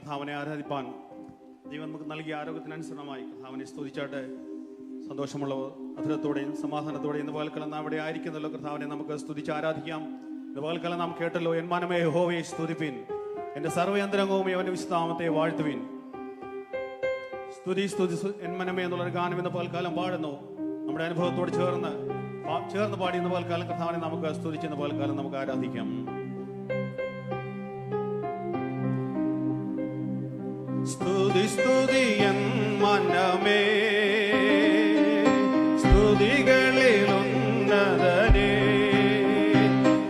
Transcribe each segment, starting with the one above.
കർത്താവിനെ ആരാധിപ്പാൻ ദൈവം നമുക്ക് നൽകിയ ആരോഗ്യത്തിനനുസരണമായി കർത്താവിനെ സ്തുതിച്ചാട്ടെ. സന്തോഷമുള്ള അധരത്തോടെയും സമാധാനത്തോടെയും ഇന്ന് പകൽക്കാലം നാം ഇവിടെ ആയിരിക്കുന്നല്ലോ. കർത്താവിനെ നമുക്ക് സ്തുതിച്ച് ആരാധിക്കാം. ഇന്ന് പകൽക്കാലം നാം കേട്ടല്ലോ, എൻ മനമേ യഹോവയെ സ്തുതിപ്പിൻ, എൻ്റെ സർവ്വയന്ത്രംഗവും അവൻ്റെ വിശുദ്ധനാമത്തെ വാഴ്ത്തുവിൻ. സ്തുതി സ്തുതി എൻ മനമേ എന്നുള്ളൊരു ഗാനം ഇന്ന് പകൽക്കാലം പാടുന്നു. നമ്മുടെ അനുഭവത്തോട് ചേർന്ന് പാടി ഇന്ന് പകൽക്കാലം കർത്താവിനെ നമുക്ക് സ്തുതിച്ച് ഇന്ന് പകൽക്കാലം നമുക്ക് ആരാധിക്കാം. സ്തുതി സ്തുതി എൻ മനമേ, സ്തുതികളിൽ ഉന്നതനേ,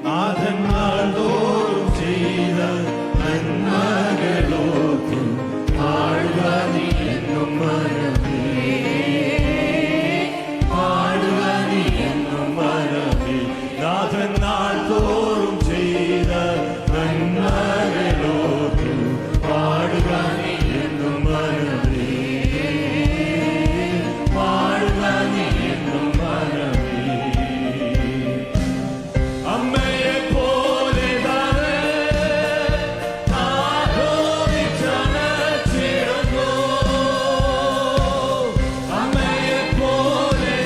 നാഥൻ നാൾതോറും ചെയ്ത നന്മകളോർക്കും പാടുക നീ എന്നും മനമേ, പാടുക നീ എന്നും മനമേ, നാഥൻ നാൾതോറും ചെയ്ത നന്മകളോർക്കും പാടുക നീ എന്നും മനമേ, പാടുക നീ എന്നും മനമേ. അമ്മയെ പോലെ ആലോചിച്ചണച്ചിടുന്നു, അമ്മയെ പോലെ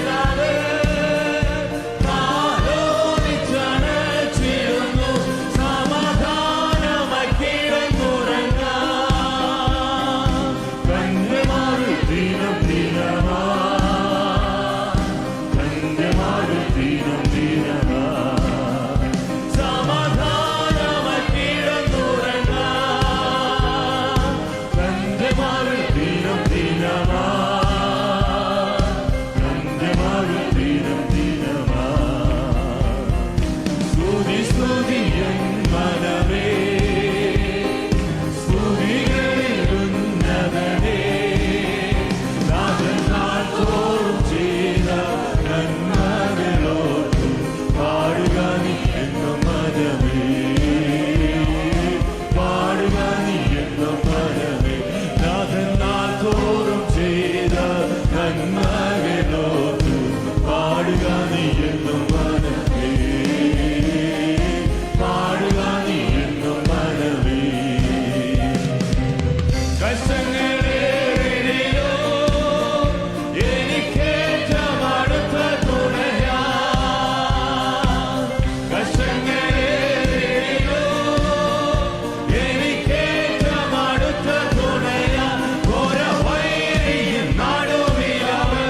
ആലോചിച്ചണച്ചിടുന്നു, സമാധാനമായി കിടന്നുറങ്ങാം. തന്റെ മാറു ദിനം ദിനമാ, തന്റെ മാറു ദിനം ദിനമാ, സമാധാനമായി കിടന്നുറങ്ങാം. തന്റെ മാറു ദിനം ദിനമാ, തന്റെ മാറു ദിനം ദിനമാ. സ്തുതി സ്തുതി എൻ മനമേ, സ്തുതികളിൽ ഉന്നതനേ, നാഥൻ നാൾതോറും ചെയ്ത നന്മകളോർക്കും പാടുക നീ എന്നും മനമേ, പാടുക നീ എന്നും മനമേ, നാഥൻ നാൾതോറും ചെയ്ത നന്മകളോർക്കും പാടുക നീ എന്നും മനമേ, പാടുക നീ എന്നും മനമേ. കഷ്ടങ്ങളേറിയോ എനിക്കേറ്റം അടുത്ത തുണയാ, കഷ്ടങ്ങളേറിയോ എനിക്കേറ്റം അടുത്ത തുണയാ, ഘോര വൈരിയിൻ നടുവിലവൻ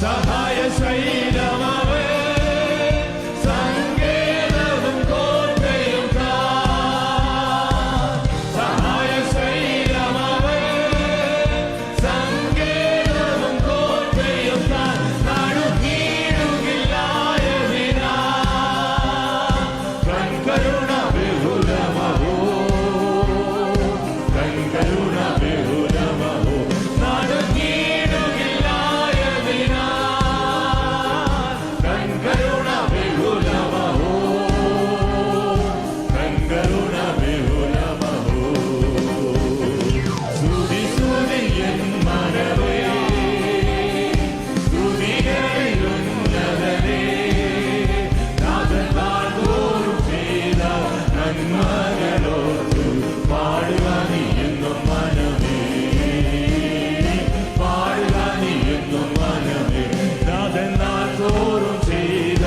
സഹായ ശൈലമവേ സങ്കേതവും കോട്ടയും സഹായ ശൈലമവേ സങ്കേതവും കോട്ടയും നടുങ്ങീടുകില്ലായതിനാ കൺകരുണ ബഹുലമഹോ കൺകരുണ ബഹുലമഹോ നടുങ്ങീടുകില്ലായതിനാ കൺകരുണ ബഹുലമഹോ കൺകരുണ ബഹുലമഹോ സ്തുതി സ്തുതി എൻ മനവേ സ്തുതികളിലുന്നതനേ നാഥൻ നാൾതോറും ചെയ്ത നന്മകളോർത്തു പാടുക നീ എന്നും മനമേ പാടുക നീ എന്നും മനമേ നാഥൻ നാൾതോറും ചെയ്ത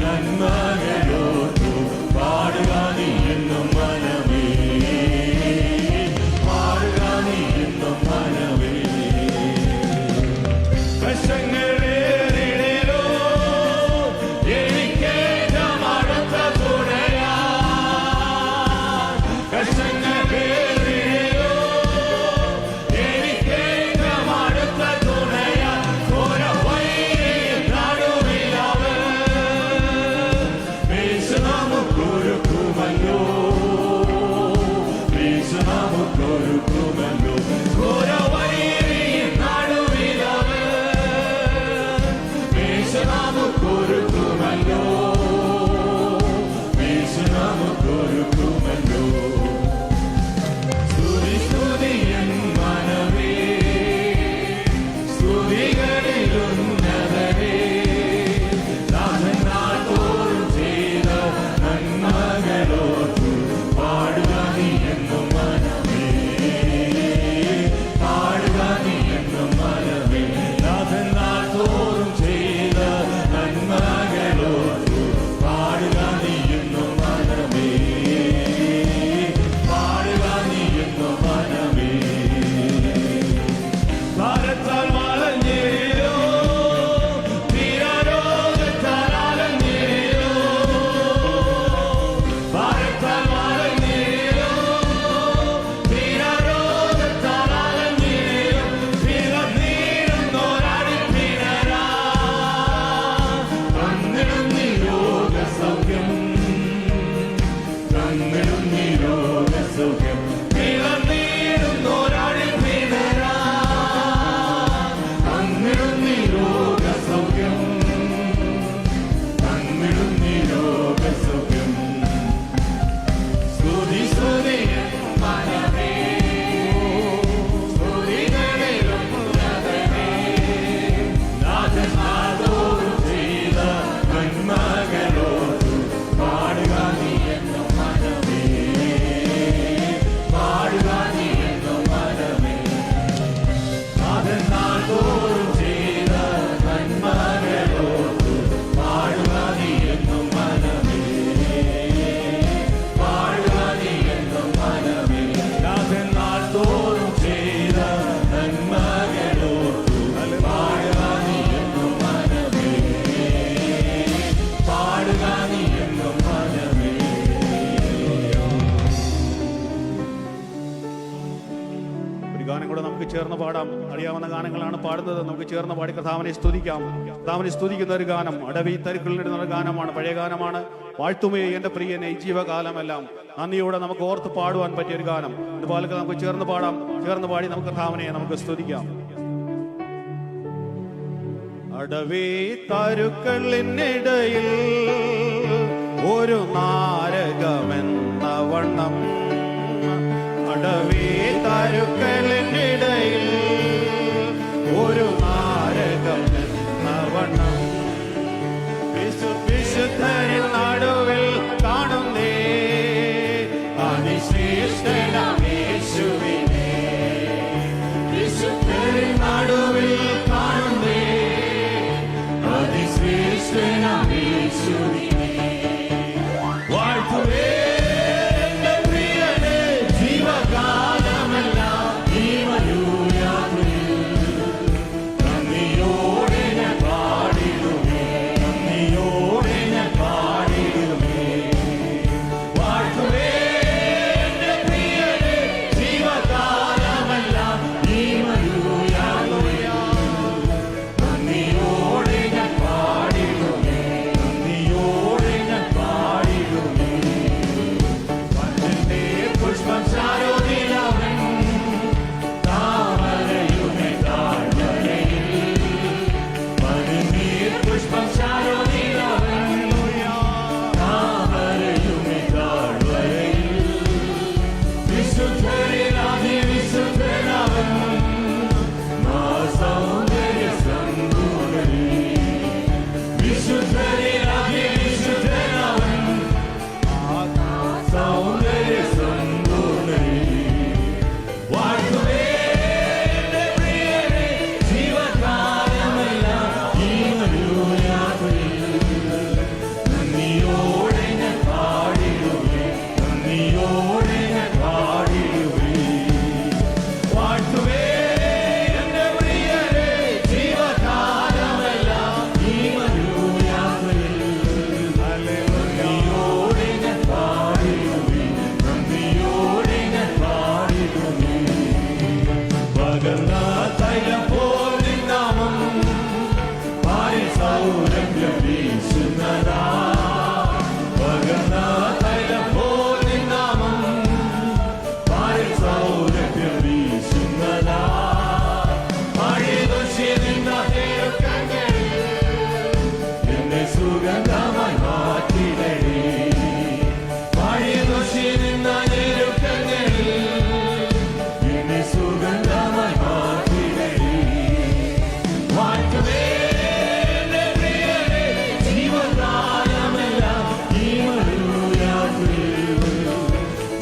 നന്മകളോർത്തു പാടുക നീ എന്നും മനമേ പാടുക നീ എന്നും മനമേ കഷ്ടങ്ങളേറിടലോ എനിക്കേറ്റം അടുത്ത തുണയാ കഷ്ടങ്ങളേറിടലോ എനിക്കേറ്റം അടുത്ത തുണയാ ഘോര വൈരിയിൽ നടുവിലവൻ വീശ് നമുക്കൊരുക്കുമല്ലോ വീശ് നമുക്കൊരുക്കുമല്ലോ ഘോര വൈരിയിൽ നടുവിലവൻ വീശ് നമുക്കൊരുക്കുമല്ലോ വീശ് നമുക്കൊരുക്കുമല്ലോ സ്തുതി സ്തുതി എൻ മനമേ സ്തുതികളിലുന്നതനേ നാഥൻ നാൾതോറും ചെയ്ത നന്മകളോർത്തു പാടുക നീ എന്നും മനമേ പാടുക നീ എന്നും മനമേ നാഥൻ നാൾതോറും ചെയ്ത നന്മകളോർത്തു പാടുക നീ എന്നും മനമേ പാടുക നീ എന്നും മനമേ ഭാരത്താൽ വളഞ്ഞിരിയോ തീരാരോഗത്താൽ അലഞ്ഞിരിയോ ഭാരത്താൽ വളഞ്ഞിരിയോ തീരാരോഗത്താൽ അലഞ്ഞിരിയോ പിറന്നീരുന്നോരടിപ്പിണരാ തന്നിടും നീ രോഗസൗഖ്യം തന്നിടും നീ രോഗസൗഖ്യം പിറന്നീരുന്നോരടിപ്പിണരാ തന്നിടും നീ രോഗസൗഖ്യം തന്നിടും നീ രോഗസൗഖ്യം സ്തുതി സ്തുതി എൻ മനമേ സ്തുതികളിലുന്നതനേ നാഥൻ നാൾതോറും ചെയ്ത നന്മകളോർത്തു പാടുക നീ എന്നും മനമേ പാടുക നീ എന്നും മനമേ നാഥൻ നാൾതോറും ചെയ്ത നന്മകളോർത്തു പാടുക നീ എന്നും മനമേ പാടുക നീ എന്നും മനമേ നാഥൻ നാൾതോറും ചെയ്ത നന്മകളോർത്തു പാടുക നീ എന്നും മനമേ പാടുക നീ എന്നും മനമേ ഒരു ഗാനം കൂടെ നമുക്ക് ചേർന്ന് പാടാം. അറിയാവുന്ന ഗാനങ്ങളാണ് പാടുന്നത്. നമുക്ക് ചേർന്ന് പാടി കർത്താവിനെ സ്തുതിക്കാം. കർത്താവിനെ സ്തുതിക്കുന്ന ഒരു ഗാനം അടവി തരുക്കളിടുന്ന ഗാനമാണ്, പഴയ ഗാനമാണ്. വാഴ്ത്തുമേ എന്റെ പ്രിയനെ ഈ ജീവകാലമെല്ലാം. നന്ദിയോടെ നമുക്ക് ഓർത്ത് പാടുവാൻ പറ്റിയ ഒരു ഗാനം. ഇതുപോലെ നമുക്ക് ചേർന്ന് പാടാം. ചേർന്ന് പാടി നമുക്ക് കർത്താവിനെ നമുക്ക് സ്തുതിക്കാം. അടവി തരുക്കളിനിടയിൽ ഒരു നാരകമെന്ന വണ്ണം, അടവി തരുക്കളിനിടയിൽ ഒരു നാരകമെന്ന വണ്ണം, വിശുദ്ധരിൽ നടുവിൽ കാണുന്നേ അതിശ്രേഷ്ഠനാം യേശുവിനെ. വിശുദ്ധരിൽ നടുവിൽ കാണുന്നേ അതിശ്രേഷ്ഠനാം യേശുവിനെ. വാഴ്ത്തുവേ എന്റെ പ്രിയനെ പുഷ്പം ശാരോനിലവൻ താമരയുമി താഴ്വരയിൽ വിശുദ്ധരിൽ അതിവിശുദ്ധനവൻ സൗന്ദര്യ സമ്പൂർണ്ണൻ വിശുദ്ധരിൽ അതിവിശുദ്ധനവൻ സൗന്ദര്യ സമ്പൂർണ്ണൻ വാഴ്ത്തുവേ എന്റെ പ്രിയരേ ജീവകാലമെല്ലാം ഈ മരുയാത്രയിൽ നന്ദിയോടെ ഞാൻ പാടിടുവേ നന്ദിയോടെ ഞാൻ പാടിടുവേ വാഴ്ത്തുവേ എന്റെ പ്രിയരേ ജീവകാലമെല്ലാം ഈ മരുയാത്രയിൽ നന്ദിയോടെ ഞാൻ പാടിടുവേ നന്ദിയോടെ ഞാൻ പാടിടുവേ പകർന്ന തൈലം പോൽ നിൻ നാമം പാരിൽ സൗരഭ്യം വീശുന്നതാ പകർന്ന തൈലം പോൽ നിൻ നാമം പാരിൽ സൗരഭ്യം വീശുന്നതാ അഴിതൊശി നിന്ന തിരുക്കങ്ങളിൽ എന്നെ സുഗന്ധമായി മാറ്റിടണേ അഴിതൊശി നിന്ന തിരുക്കങ്ങളിൽ എന്നെ സുഗന്ധമായി മാറ്റിടണേ വാഴ്ത്തുവേ എന്റെ പ്രിയരേ ജീവകാലമെല്ലാം ഈ മരുയാത്രയിൽ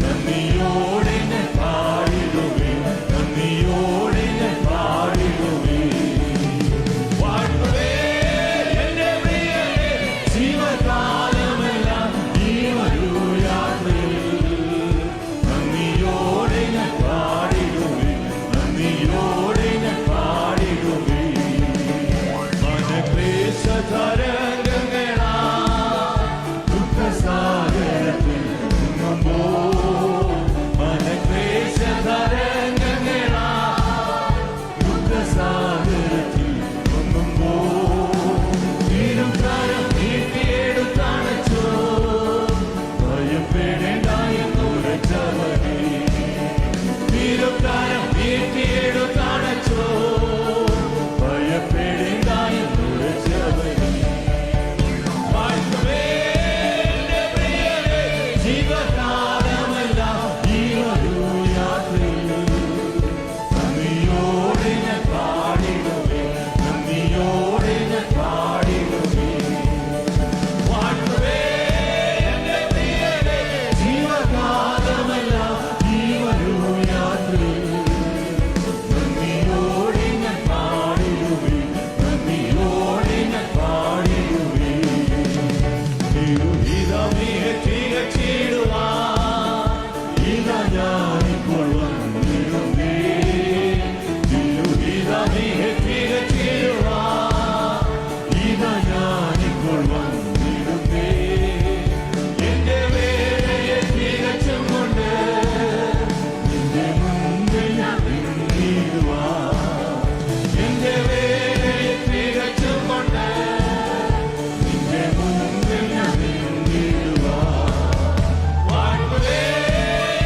നന്ദിയോടെ ഞാൻ പാടിടുവേ നന്ദിയോടെ ഞാൻ പാടിടുവേ വാഴ്ത്തുവേ എന്റെ പ്രിയരേ ജീവകാലമെല്ലാം ഈ മരുയാത്രയിൽ നന്ദിയോടെ ഞാൻ പാടിടുവേ നന്ദിയോടെ ഞാൻ പാടിടുവേ മനക്ലേശതരംഗങ്ങളാ ദുഃഖസാഗരത്തിൽ മുങ്ങുമ്പോൾ മനക്ലേശതരംഗങ്ങളാ ദുഃഖസാഗരത്തിൽ മുങ്ങുമ്പോൾ ഇരുകരം നീട്ടിയെടുത്തണച്ചോ ഭയപ്പെടേണ്ട എന്നുറച്ചവനേ ഇരുകരം നീട്ടിയെടുത്തണച്ചോ ഭയപ്പെടേണ്ട എന്നുറച്ചവനേ വാഴ്ത്തുവേ എന്റെ പ്രിയരേ ജീവകാലമെല്ലാം ഈ മരുയാത്രയിൽ നന്ദിയോടെ ഞാൻ പാടിടുവേ നന്ദിയോടെ ഞാൻ പാടിടുവേ വാഴ്ത്തുവേ എന്റെ പ്രിയരേ ജീവകാലമെല്ലാം ഈ മരുയാത്രയിൽ നന്ദിയോടെ ഞാൻ പാടിടുവേ നന്ദിയോടെ ഞാൻ പാടിടുവേ തിരുഹിതമേ തികച്ചിടുവാൻ ഇതാ ഞാനിപ്പോൾ വന്നിടുന്നേ തിരുഹിതമേ തികച്ചിടുവാൻ ഇതാ ഞാനിപ്പോൾ വന്നിടുന്നേ എന്റെ വേലയെ തികച്ചും കൊണ്ട് നിന്റെ മുൻപിൽ ഞാൻ നിന്നിടുവാൻ എന്റെ വേലയെ തികച്ചും കൊണ്ട് നിന്റെ മുൻപിൽ ഞാൻ നിന്നിടുവാൻ വാഴ്ത്തുവേ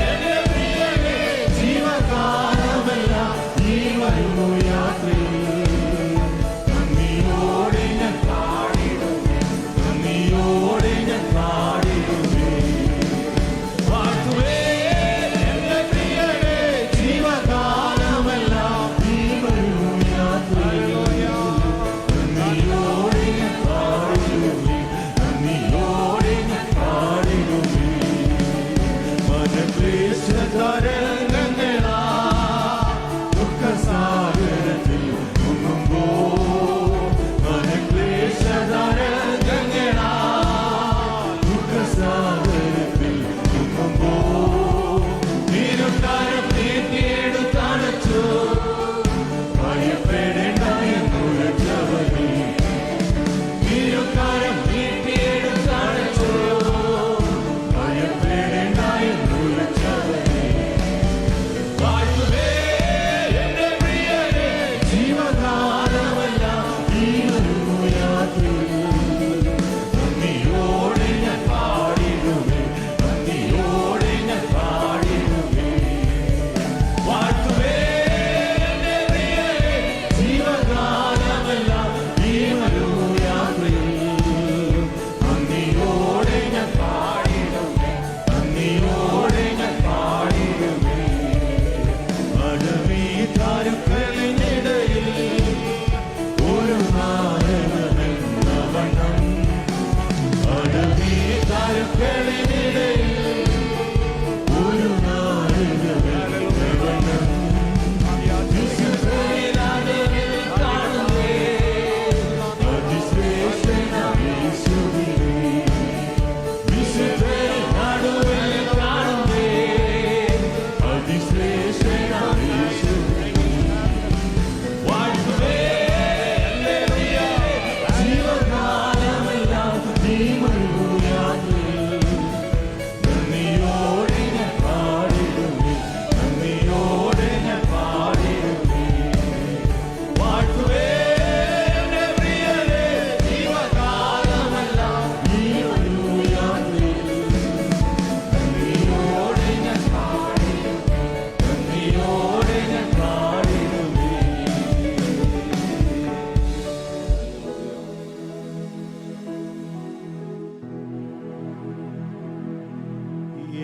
എന്റെ പ്രിയരേ ജീവകാലമെല്ലാം ഈ മരുയാത്രയിൽ നന്ദിയോടെ ഞാൻ പാടിടുവേ നന്ദിയോടെ ഞാൻ പാടിടുവേ വാഴ്ത്തുവേ എന്റെ പ്രിയരേ ജീവകാലമെല്ലാം ഈ മരുയാത്രയിൽ നന്ദിയോടെ ഞാൻ പാടിടുവേ നന്ദിയോടെ ഞാൻ പാടിടുവേ മനക്ലേശതരംഗങ്ങളാ ദുഃഖസാഗരത്തിൽ മുങ്ങുമ്പോൾ മനക്ലേശതരംഗങ്ങളാ ദുഃഖസാഗരത്തിൽ മുങ്ങുമ്പോൾ ഇരുകരം നീട്ടിയെടുത്തണച്ചോ ഭയപ്പെടേണ്ട എന്നുറച്ചവനേ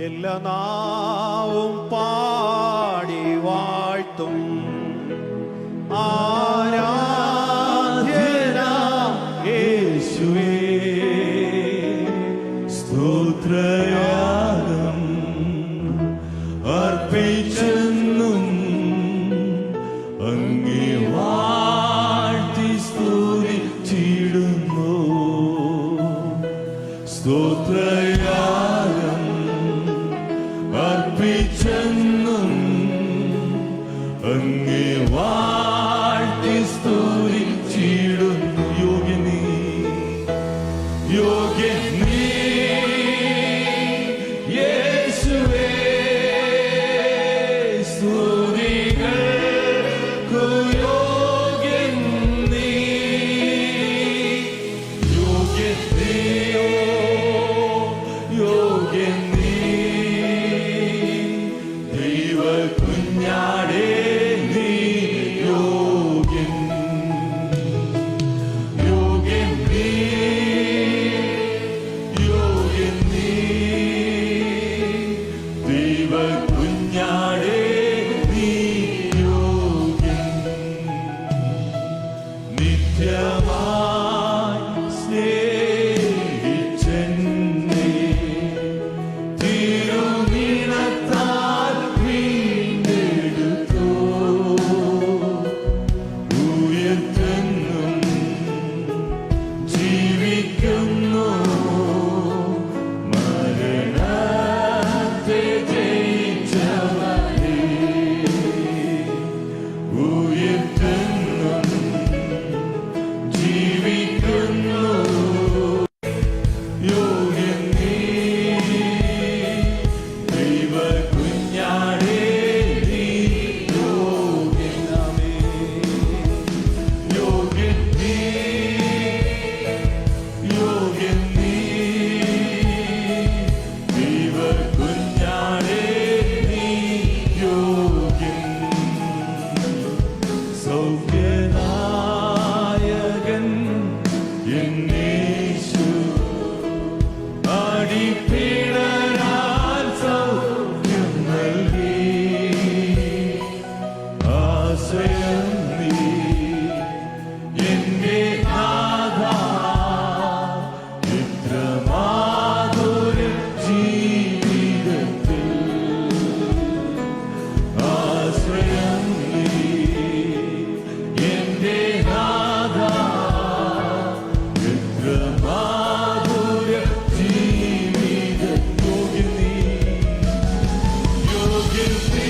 എല്ലാ നാവും പാടി വാഴ്ത്തും ആരാധ്യനാം യേശുവേ. സ്തോത്രയാഗം അർപ്പിച്ചെന്നും അങ്ങേ വാഴ്ത്തി സ്തുതിച്ചിടുന്നു. സ്തോത്രയാഗം അർപ്പിച്ചെന്നും അങ്ങേ വാഴ്ത്തി സ്തുതിച്ചിടുന്നു. യോഗ്യനീ യോഗ്യനീ യേശുവേ. സ്തുതികൾക്കു യോഗ്യൻ നീ. യോഗ്യൻ നീയോ യോഗ്യൻ നീ. ദൈവ കുഞ്ഞാടേ നീ യോഗ്യൻ. യോഗ്യൻ നീ യോഗ്യൻ നീ. ദൈവ കുഞ്ഞാടേ നീ യോഗ്യൻ. നിത്യമായി സ്നേഹിച്ചെന്നെ തിരുനിണത്താൽ വീണ്ടെടുത്തു. ഉയർത്തെന്നും ജീവിക്കുന്നു. മരണത്തെ ജയിച്ചവനേ. ഉയർത്തെന്നും ജീവിക്കുന്നു. യോഗ്യൻ നീ. ദൈവ കുഞ്ഞാടേ നീ യോഗ്യൻ. യോഗ്യൻ നീ യോഗ്യൻ നീ. ദൈവ കുഞ്ഞാടേ നീ യോഗ്യൻ. സൗഖ്യനായകൻ എന്നേശു അടിപ്പിണരാൽ സൗഖ്യം നൽകി. ആശ്രയം നീ എന്റെ നാഥാ. എത്ര മാധുര്യം ജീവിതത്തിൽ. ആശ്രയം നീ എന്റെ നാഥാ. എത്ര മാധുര്യം ജീവിതത്തിൽ. യോഗ്യൻ നീ യോഗ്യൻ നീ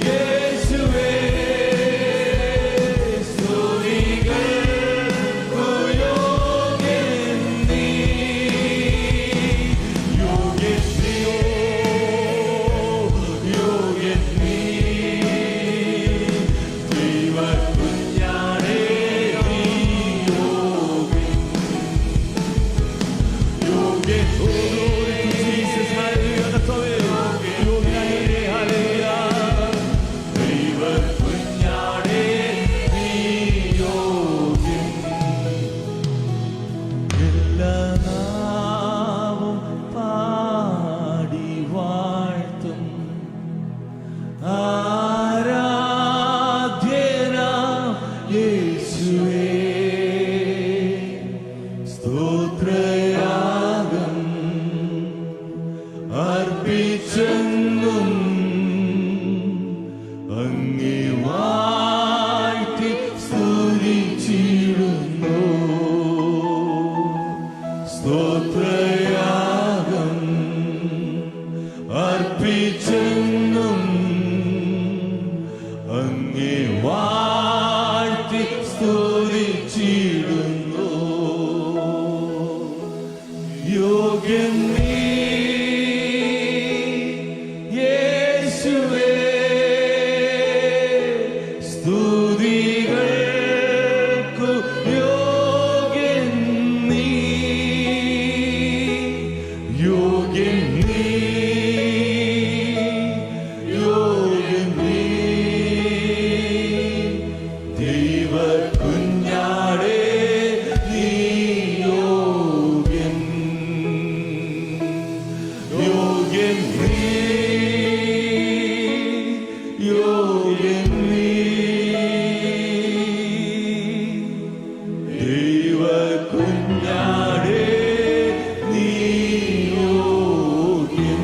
യേശുവേ. സ്തുതികൾക്കു യോഗ്യൻ നീ. യോഗ്യൻ നീയോ യോഗ്യൻ നീ. ദൈവ കുഞ്ഞാടേ നീ യോഗ്യൻ. യോഗ്യൻ. Oh, glory to Jesus. Hallelujah. കർത്താവേ, യോഗ്യനായവനേ. Hallelujah. ദൈവ കുഞ്ഞാടേ നീ യോഗ്യൻ. എല്ലാ നാവും പാടി വാഴ്ത്തും ആരാധ്യനാം യേശുവേ. സ്തോത്രയാഗം അർപ്പിച്ചെന്നും അങ്ങേ വാഴ്ത്തി സ്തുതിച്ചിടുന്നു. സ്തോത്രയാഗം അർപ്പിച്ചെന്നും അങ്ങേ വാഴ്ത്തി സ്തുതിച്ചിടുന്നു. യോഗ്യൻ നീ യേശുവേ. സ്തുതികൾക്കു യോഗ്യൻ നീ. യോഗ്യൻ നീ യോഗ്യൻ നീ. ദൈവ കുഞ്ഞാടേ ദൈവ കുഞ്ഞാടേ നീ യോഗ്യൻ.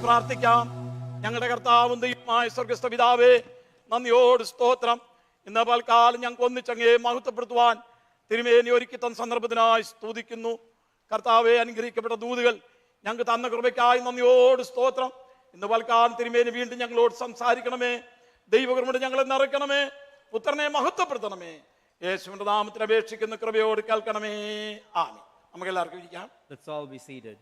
പ്രാർത്ഥിക്കാം. ഞങ്ങളുടെ കർത്താവും ദൈവമായ സ്വർഗ്ഗസ്ഥ പിതാവേ, നന്ദിയോട് സ്തോത്രം. ഇന്ന് പൽക്കാലം ഞങ്ങൾക്ക് ഒന്നിച്ചങ്ങയെ മഹത്വപ്പെടുത്തുവാൻ തിരുമേനി ഒരുക്കി തന്ന സന്ദർഭത്തിനായി സ്തുതിക്കുന്നു. കർത്താവെ, അനുഗ്രഹിക്കപ്പെട്ട ദൂതുകൾ ഞങ്ങൾക്ക് തന്ന കൃപയ്ക്കായി നന്ദിയോട് സ്തോത്രം. ഇന്ന് പൽക്കാലം തിരുമേനി വീണ്ടും ഞങ്ങളോട് സംസാരിക്കണമേ. ദൈവകൃപ ഞങ്ങളെ നിറയ്ക്കണമേ. പുത്രനെ മഹത്വപ്പെടുത്തണമേ. യേശുവിന്റെ നാമത്തിൽ അപേക്ഷിക്കുന്ന കൃപയോട് കേൾക്കണമേ. ആമേൻ. നമുക്ക് എല്ലാവർക്കും ഇരിക്കാം. Let's all be seated.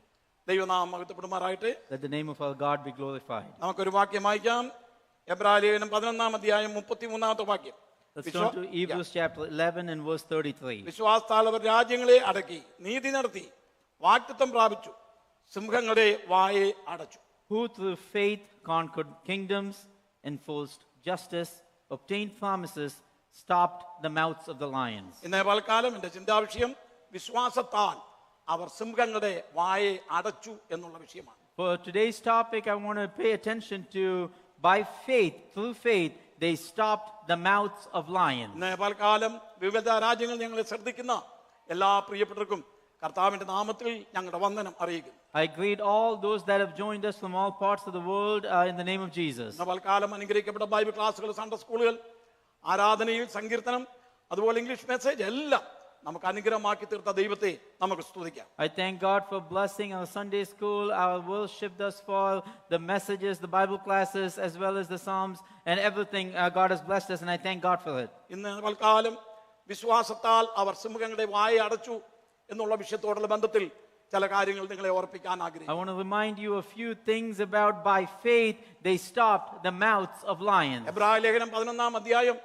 ദൈവനാമം മഹത്വപ്പെടുമാറായിട്ട്. Let the name of our God be glorified. നമുക്കൊരു വാക്യം വായിക്കാം. എബ്രായലേഖനം 11-ാം അധ്യായം 33-ാമത്തെ വാക്യം. Let's turn to Hebrews chapter 11 and verse 33. വിശ്വാസത്താൽ അവർ രാജ്യങ്ങളെ അടക്കി, നീതി നടത്തി, വാഗ്ദത്തം പ്രാപിച്ചു, സിംഹങ്ങളുടെ വായെ അടച്ചു. Who through faith conquered kingdoms, enforced justice, obtained promises, stopped the mouths of the lions. ഇന്നേ പൽക്കാലം എന്റെ ചിന്താവിഷയം വിശ്വാസത്താൽ അവർ സിംഹങ്ങളുടെ വായെ അടച്ചു എന്നുള്ള വിഷയമാണ്. For today's topic, I want to pay attention to by faith, through faith, they stopped the mouths of lions. ഇന്നേ പൽക്കാലം വിവിധ രാജ്യങ്ങൾ ഞങ്ങളെ ശ്രദ്ധിക്കുന്ന എല്ലാ പ്രിയപ്പെട്ടവർക്കും കർത്താവിന്റെ നാമത്തിൽ ഞങ്ങളുടെ വന്ദനം അറിയിക്കുന്നു. I greet all those that have joined us from all parts of the world in the name of Jesus. ഇന്ന് പൽക്കാലം അനുഗ്രഹിക്കപ്പെട്ട ബൈബിൾ ക്ലാസ്സുകൾ, സൺഡേ സ്കൂളുകൾ, ആരാധനയിൽ സംകീർത്തനം, അതുപോലെ ഇംഗ്ലീഷ് മെസ്സേജ് എല്ലാം നമുക്ക് അനുഗ്രഹമാക്കി തീർത്ത ദൈവത്തെ നമുക്ക് സ്തുതിക്കാം. I thank God for blessing our Sunday school, our worship thus far, the messages, the Bible classes, as well as the Psalms and everything. God has blessed us, and I thank God for it. ഇന്ന് പൽക്കാലം വിശ്വാസത്താൽ അവർ സിംഹങ്ങളുടെ വായ അടച്ചു എന്നുള്ള വിഷയത്തോടുള്ള ബന്ധത്തിൽ ചില കാര്യങ്ങൾ നിങ്ങളെ ഓർപ്പിക്കാൻ I ആഗ്രഹിക്കുന്നു. want to remind you a few things about by faith they stopped the mouths of lions. എബ്രായലേഖനം 11-ാം അധ്യായം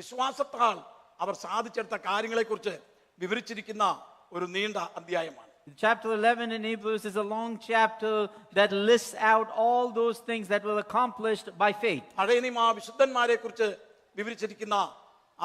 വിശ്വാസത്താൽ അവർ സാധിച്ചെടുത്ത കാര്യങ്ങളെക്കുറിച്ച് വിവരിച്ചിരിക്കുന്ന ഒരു നീണ്ട അധ്യായമാണ്. Chapter 11 in Hebrews is a long chapter that lists out all those things that were accomplished by faith. പഴയ നിയമ വിശുദ്ധന്മാരെ കുറിച്ച് വിവരിച്ചിരിക്കുന്ന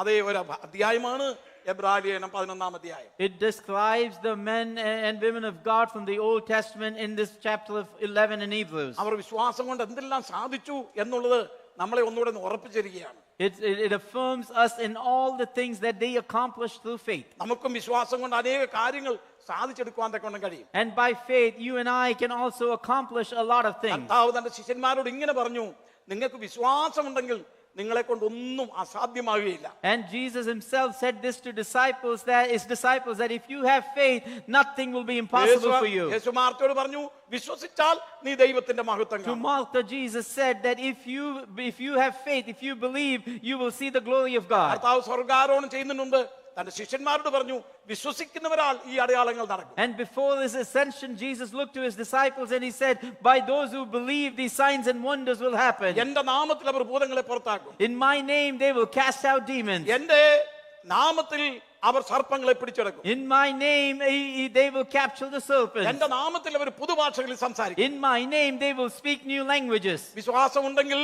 അതേ ഒരു അധ്യായമാണ് എബ്രായലേഖനം 11-ാം അധ്യായം. It describes the men and women of God from the Old Testament in this chapter of 11 in Hebrews. അവർ വിശ്വാസം കൊണ്ട് എന്തെല്ലാം സാധിച്ചു എന്നുള്ളത് നമ്മളെ ഒന്നുകൂടെ ഉറപ്പിച്ചിരിക്കുകയാണ്. It affirms us in all the things that they accomplished through faith. നമുക്കും വിശ്വാസം കൊണ്ട് അനേക കാര്യങ്ങൾ സാധിച്ചെടുക്കുവാൻ തക്കവണ്ണം കഴിയും. And by faith, you and I can also accomplish a lot of things. കർത്താവ് തന്റെ ശിഷ്യന്മാരോട് ഇങ്ങനെ പറഞ്ഞു, നിങ്ങൾക്ക് വിശ്വാസമുണ്ടെങ്കിൽ നിങ്ങളെ കൊണ്ട് ഒന്നും അസാധ്യമാകുകയില്ല. And Jesus himself said this to his disciples that if you have faith, nothing will be impossible for you. യേശു മാർത്തയോട് പറഞ്ഞു, വിശ്വസിച്ചാൽ നീ ദൈവത്തിന്റെ മഹത്വം To കാണും. Martha, Jesus said that if you have faith, if you believe, you will see the glory of God. കർത്താവ് സ്വർഗ്ഗാരോഹണം ചെയ്യുന്നുണ്ട്. തന്റെ ശിഷ്യന്മാരോട് പറഞ്ഞു, വിശ്വസിക്കുന്നവരാൽ ഈ അടയാളങ്ങൾ നടക്കും. And before his ascension, Jesus looked to his disciples and he said, by those who believe, these signs and wonders will happen. എന്റെ നാമത്തിൽ അവർ ഭൂതങ്ങളെ പുറത്താക്കും. In my name, they will cast out demons. എന്റെ നാമത്തിൽ അവർ സർപ്പങ്ങളെ പിടിച്ചെടുക്കും. In my name, they will capture the serpents. എന്റെ നാമത്തിൽ അവർ പുതുഭാഷകളിൽ സംസാരിക്കും. In my name, they will speak new languages. വിശ്വാസമുണ്ടെങ്കിൽ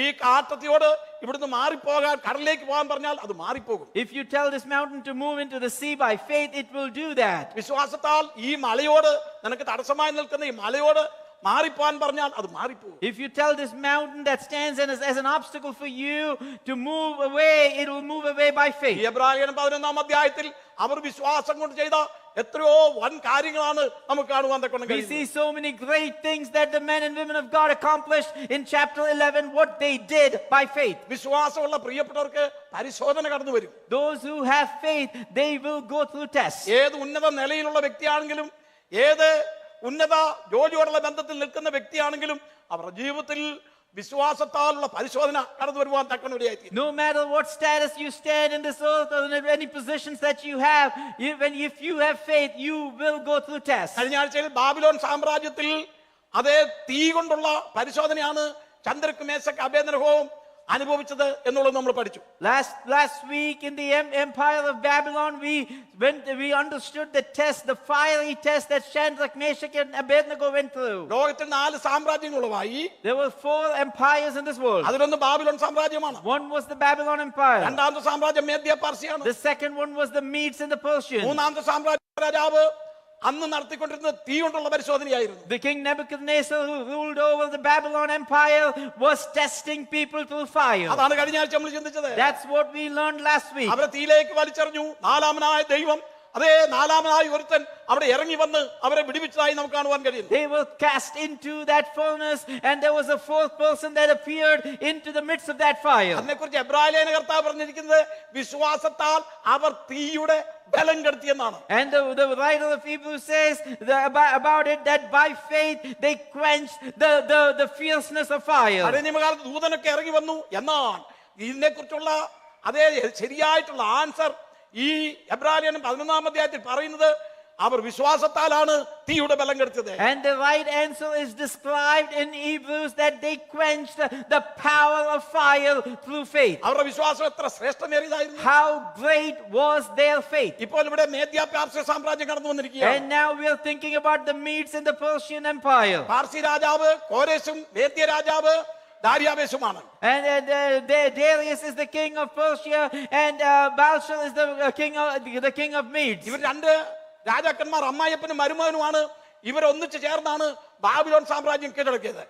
ഈ കാട്ടത്തിയോട് ഇവിടുന്ന് മാറിപ്പോകാൻ, കടലിലേക്ക് പോകാൻ പറഞ്ഞാൽ അത് മാറിപ്പോകും. If you tell this mountain to move into the sea by faith, it will do that. വിശ്വാസത്താൽ ഈ മലയോട്, നിനക്ക് തടസ്സമായി നിൽക്കുന്ന ഈ മലയോട് മാറിപ്പോകാൻ പറഞ്ഞാൽ അത് മാറിപ്പോകും. If you tell this mountain that stands as an obstacle for you to move away, it will move away by faith. ഈ എബ്രായലേഖനം 11-ാം അധ്യായത്തിൽ അവർ വിശ്വാസം കൊണ്ട് ചെയ്ത എത്രയോ വൻ കാര്യങ്ങളാണ് നമുക്ക് കാണുവാൻ തക്കവണ്ണം We കഴിയുന്നത്. see so many great things that the men and women of God accomplished in chapter 11, what they did by faith. വിശ്വാസമുള്ള പ്രിയപ്പെട്ടവർക്ക് പരിശോധന കടന്നു വരും. Those who have faith, they will go through tests. ഏത് ഉന്നത നിലയിലുള്ള വ്യക്തിയാണെങ്കിലും, ഏത് ഉന്നത ജോലിയോടുള്ള ബന്ധത്തിൽ നിൽക്കുന്ന വ്യക്തിയാണെങ്കിലും അവരുടെ ജീവിതത്തിൽ വിശ്വാസത്താലുള്ള പരിശോധന കടന്നു വരുവാൻ തക്കവണ്ണം. No matter what status you stand in this earth or in any positions that you have, if you have faith, you will go through tests. കഴിഞ്ഞ ആഴ്ചയിൽ ബാബിലോൺ സാമ്രാജ്യത്തിൽ അതേ തീ കൊണ്ടുള്ള പരിശോധനയാണ് ചന്ദ്രക്ക് മേശക്ക് അഭേദനഹവും അനുഭവിച്ചത് എന്നുള്ളത് നമ്മൾ പഠിച്ചു. Last week in the empire of Babylon, we understood the test, the fiery test that Shadrach, Meshach and Abednego went through. ലോകത്തിൽ 4 സാമ്രാജ്യങ്ങളുമായി. There were 4 empires in this world. അതിലൊന്ന് Babylon സാമ്രാജ്യമാണ്. One was the Babylon Empire. രണ്ടാമത്തെ സാമ്രാജ്യം മേദ്യ പാർസിയാണ്. The second one was the Medes and the Persians. മൂന്നാമത്തെ സാമ്രാജ്യ രാജാവ് അന്ന് നടത്തിക്കൊണ്ടിരുന്നത് തീ കൊണ്ടുള്ള പരിശോധനയായിരുന്നു. The king Nebuchadnezzar, who ruled over the Babylon Empire, was testing people through fire. അതാണ് കഴിഞ്ഞ ആഴ്ച നമ്മൾ ചിന്തിച്ചത്. That's what we learned last week. അവരെ തീയിലേക്ക് വലിച്ചെറിഞ്ഞു. നാലാമനായ ദൈവം, അതേ നാലാമനായ ഒരുത്തൻ അവിടെ ഇറങ്ങി വന്ന് അവരെ വിടുവിച്ചതായി നമുക്ക് കാണുവാൻ കഴിയും. They were cast into that furnace, and there was a fourth person that appeared into the midst of that fire. അതിനെക്കുറിച്ച് എബ്രായ ലേഖനകർത്താവ് പറഞ്ഞിരിക്കുന്നത് വിശ്വാസത്താൽ അവർ തീയുടെ ബലം കെടുത്തിയെന്നാണ്. And the writer of Hebrews says about it that by faith they quenched the fierceness of fire. പഴയ നിയമകാലത്ത് ദൂതനൊക്കെ ഇറങ്ങി വന്നു. എന്നാൽ ഇതിനെക്കുറിച്ചുള്ള അതേ ശരിയായിട്ടുള്ള ആൻസർ ഈ എബ്രായലേഖനം 11-ാം അധ്യായത്തിൽ പറയുന്നത് അവർ വിശ്വാസത്താലാണ് തീയുടെ ബലം കെടുത്തത്. And the right answer is described in Hebrews that they quenched the power of fire through faith. അവരുടെ വിശ്വാസം എത്ര ശ്രേഷ്ഠമേറിയതായിരുന്നു. How great was their faith. ഇപ്പോൾ ഇവിടെ മേദ്യ പാർസ്യ സാമ്രാജ്യം കടന്നു വന്നിരിക്കുകയാണ്. And now we are thinking about the Medes and the Persian Empire. Parsi രാജാവ് കോരേശും മേദ്യ രാജാവ് ദാര്യാവേശുമാണ്. And Darius is the king of Persia, and Balshal is the king of Medes. ഇവർ രണ്ട് രാജാക്കന്മാർ അമ്മായപ്പനും മരുമകനുമാണ്. ഇവർ ഒന്നിച്ചു ചേർന്നാണ് ബാബിലോൺ സാമ്രാജ്യം കീഴടക്കിയത്.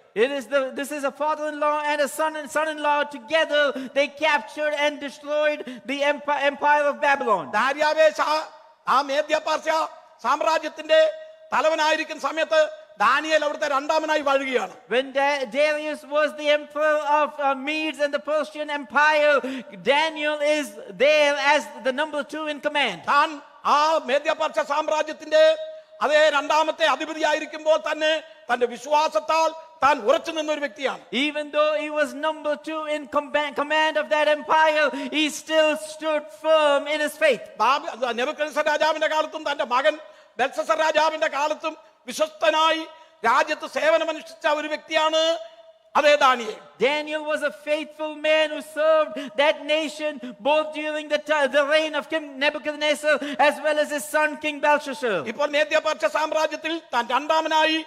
This is a father-in-law and a son-in-law. Together they captured and destroyed the empire of Babylon. ദാര്യാവേശ ആ മേദ്യ പാർസ്യ സാമ്രാജ്യത്തിന്റെ തലവനായിരിക്കുന്ന സമയത്ത് ദാനിയേൽ അവിടുത്തെ രണ്ടാമനായി വാഴുകയാണ്. When Darius was the emperor of Medes and the Persian Empire, Daniel is there as the number 2 in command. താൻ ആ മേദ്യ പാർസ്യ സാമ്രാജ്യത്തിന്റെ അതേ രണ്ടാമത്തെ അധിപതിയായിരിക്കുമ്പോൾ തന്നെ തന്റെ വിശ്വാസത്താൽ താൻ ഉറച്ചു നിന്ന ഒരു വ്യക്തിയാണ്. Even though he was number 2 in command of that empire, he still stood firm in his faith. Nebuchadnezzar രാജാവിന്റെ കാലത്തും തന്റെ മകൻ ബെൽഷസ്സർ രാജാവിന്റെ കാലത്തും വിശ്വസ്തനായി രാജ്യത്ത് സേവനമനുഷ്ഠിച്ച ഒരു വ്യക്തിയാണ് അതേ Daniel. Daniel was a faithful man who served that nation both during the reign of King Nebuchadnezzar as well as his son King Belshazzar. ഇപ്പോൾ മേദ്യ പാർസ്യ സാമ്രാജ്യത്തിൽ താൻ രണ്ടാമനായി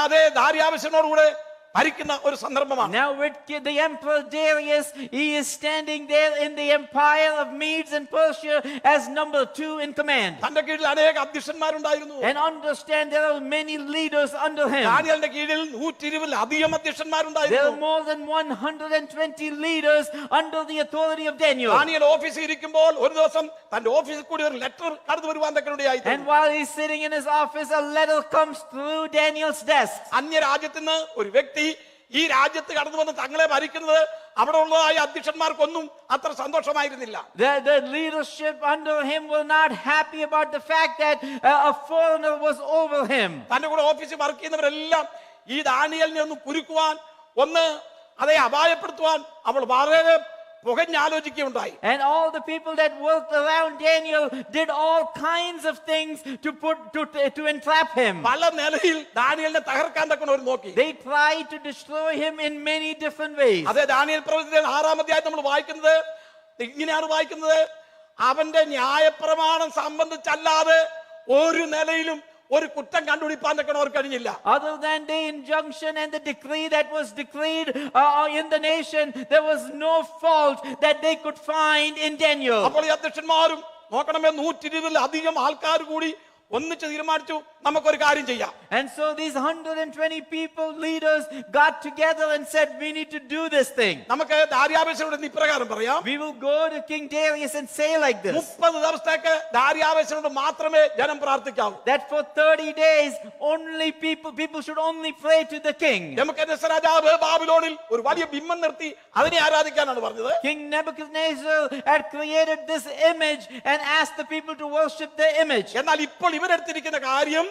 അതേ ദാര്യാവേശനോടുകൂടെ ഭരിക്കുന്ന ഒരു സന്ദർഭമാണ്. Now with the emperor Darius, he is standing there in the empire of Medes and Persia as number 2 in command. തന്റെ കീഴിൽ അനേക അധ്യക്ഷന്മാരുണ്ടായിരുന്നു. And understand there are many leaders under him. ദാനിയേലിന്റെ കീഴിൽ 120 അധികം There അധ്യക്ഷന്മാരുണ്ടായിരുന്നു. are more than 120 leaders under the authority of Daniel. Daniel ഓഫീസിൽ ഇരിക്കുമ്പോൾ ഒരു ദിവസം തന്റെ ഓഫീസിൽ കൂടി ഒരു ലെറ്റർ കടന്നു വരുവാൻ തക്കനിടയായി. And while he's sitting in his office, a letter comes through Daniel's desk. അന്യരാജ്യത്ത് നിന്ന് ഒരു വ്യക്തി ഈ രാജ്യത്ത് കടന്നു വന്ന് തങ്ങളെ ഭരിക്കുന്നത് അവിടെ ഉള്ളതായ അധ്യക്ഷന്മാർക്കൊന്നും അത്ര സന്തോഷമായിരുന്നില്ല. The leadership under him were not happy about the fact that a foreigner was over him. തന്റെ കൂടെ ഓഫീസിൽ വർക്ക് ചെയ്യുന്നവരെല്ലാം ഈ ദാനിയേലിനെ ഒന്ന് കുരുക്കുവാൻ, ഒന്ന് അതേ അപായപ്പെടുത്തുവാൻ അവൾ വളരെ പുകഞ്ഞാലോചിക്കുകയുണ്ടായി. And all the people that worked around Daniel did all kinds of things to entrap him. പല നിലയിൽ ദാനിയേലിനെ തകർക്കാൻ തക്കണ ഒരു നോക്കി. They tried to destroy him in many different ways. അതേ ദാനിയേൽ പ്രവചനത്തിൽ 6-ാം അധ്യായം നമ്മൾ വായിക്കുന്നത് ഇങ്ങനെയാണ് വായിക്കുന്നത്. അവന്റെ ന്യായപ്രമാണം സംബന്ധിച്ചല്ലാതെ ഒരു നിലയിലും ഒരു കുറ്റം കണ്ടുപിടിപ്പാൻ തക്കണ അവർ കഴിഞ്ഞില്ല. Other than the injunction and the decree that was decreed in the nation, there was no fault that they could find in Daniel. അപ്പോൾ ഈ അധ്യക്ഷന്മാരും നോക്കണമേ 120 അധികം ആൾക്കാർ കൂടി ഒന്നിച്ച് തീരുമാനിച്ചു നമുക്കൊരു കാര്യം ചെയ്യാം. And so these 120 people, leaders, got together and said, we need to do this thing. നമുക്ക് ദാര്യാവേശനോട് ഇപ്രകാരം പറയാം. We will go to King Darius and say like this. 30 ദിവസത്തേക്ക് ദാര്യാവേശനോട് മാത്രമേ ജനം പ്രാർത്ഥിക്കാവൂ. That for 30 days only people should only pray to the king. Nebuchadnezzar രാജാവ് ബാബിലോണിൽ ഒരു വലിയ ബിംബം നിർത്തി അതിനെ ആരാധിക്കാനാണ് പറഞ്ഞത്. King Nebuchadnezzar had created this image and asked the people to worship the image. എന്നാൽ ഇപ്പോൾ ഇവരെടുത്തിരിക്കുന്ന കാര്യം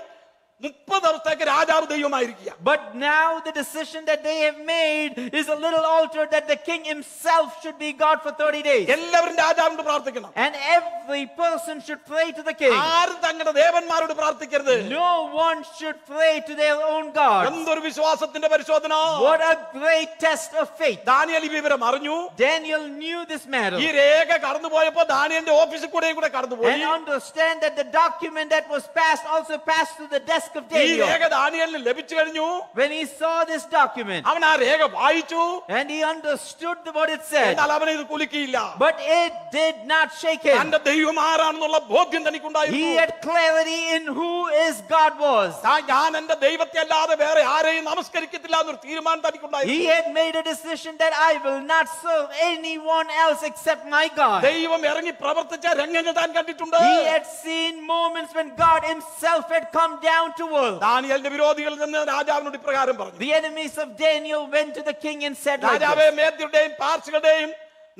30 ദിവസത്തേക്ക് രാജാവ് ദൈവമായിരിക്കുക. But now the decision that they have made is a little altered, that the king himself should be God for 30 days. എല്ലാവരും രാജാവിനോട് പ്രാർത്ഥിക്കണം. And every person should pray to the king. ആരും തങ്ങളുടെ ദേവന്മാരോട് പ്രാർത്ഥിക്കരുത്. No one should pray to their own God. എന്തൊരു വിശ്വാസത്തിന്റെ പരിശോധന. What a great test of faith. Daniel ഈ വിവരം അറിഞ്ഞു. Daniel knew this matter. ഈ രേഖ കടന്നുപോയപ്പോൾ ദാനിയേലിന്റെ ഓഫീസിൽ കൂടെ കടന്നുപോയി. And understand that the document that was passed also passed through the desk desk of ഈ Daniel. രേഖ ദാനിയേലിന് ലഭിച്ചു കഴിഞ്ഞു. When he saw this document അവൻ ആ രേഖ വായിച്ചു. and he understood what it said, എന്നാൽ അവനെ ഇത് കുലുക്കിയില്ല. but it did not shake him. തന്റെ ദൈവം ആരാണെന്നുള്ള ബോധ്യം He തനിക്കുണ്ടായിരുന്നു. had clarity in who his God was. ഞാൻ എന്റെ ദൈവത്തെ അല്ലാതെ വേറെ ആരെയും നമസ്കരിക്കത്തില്ല എന്നൊരു തീരുമാനം തനിക്കുണ്ടായിരുന്നു. He had made a decision that I will not serve anyone else except my God. ദൈവം ഇറങ്ങി പ്രവർത്തിച്ച രംഗങ്ങൾ താൻ കണ്ടിട്ടുണ്ട്. He had seen moments when God himself had come down to earth. ദാനിയേലിന്റെ വിരോധികളിൽ നിന്ന് രാജാവിനോട് ഇപ്രകാരം പറഞ്ഞു. The enemies of Daniel went to the king and said like രാജാവേ, this, മേദ്യരുടെയും പാർസികളുടെയും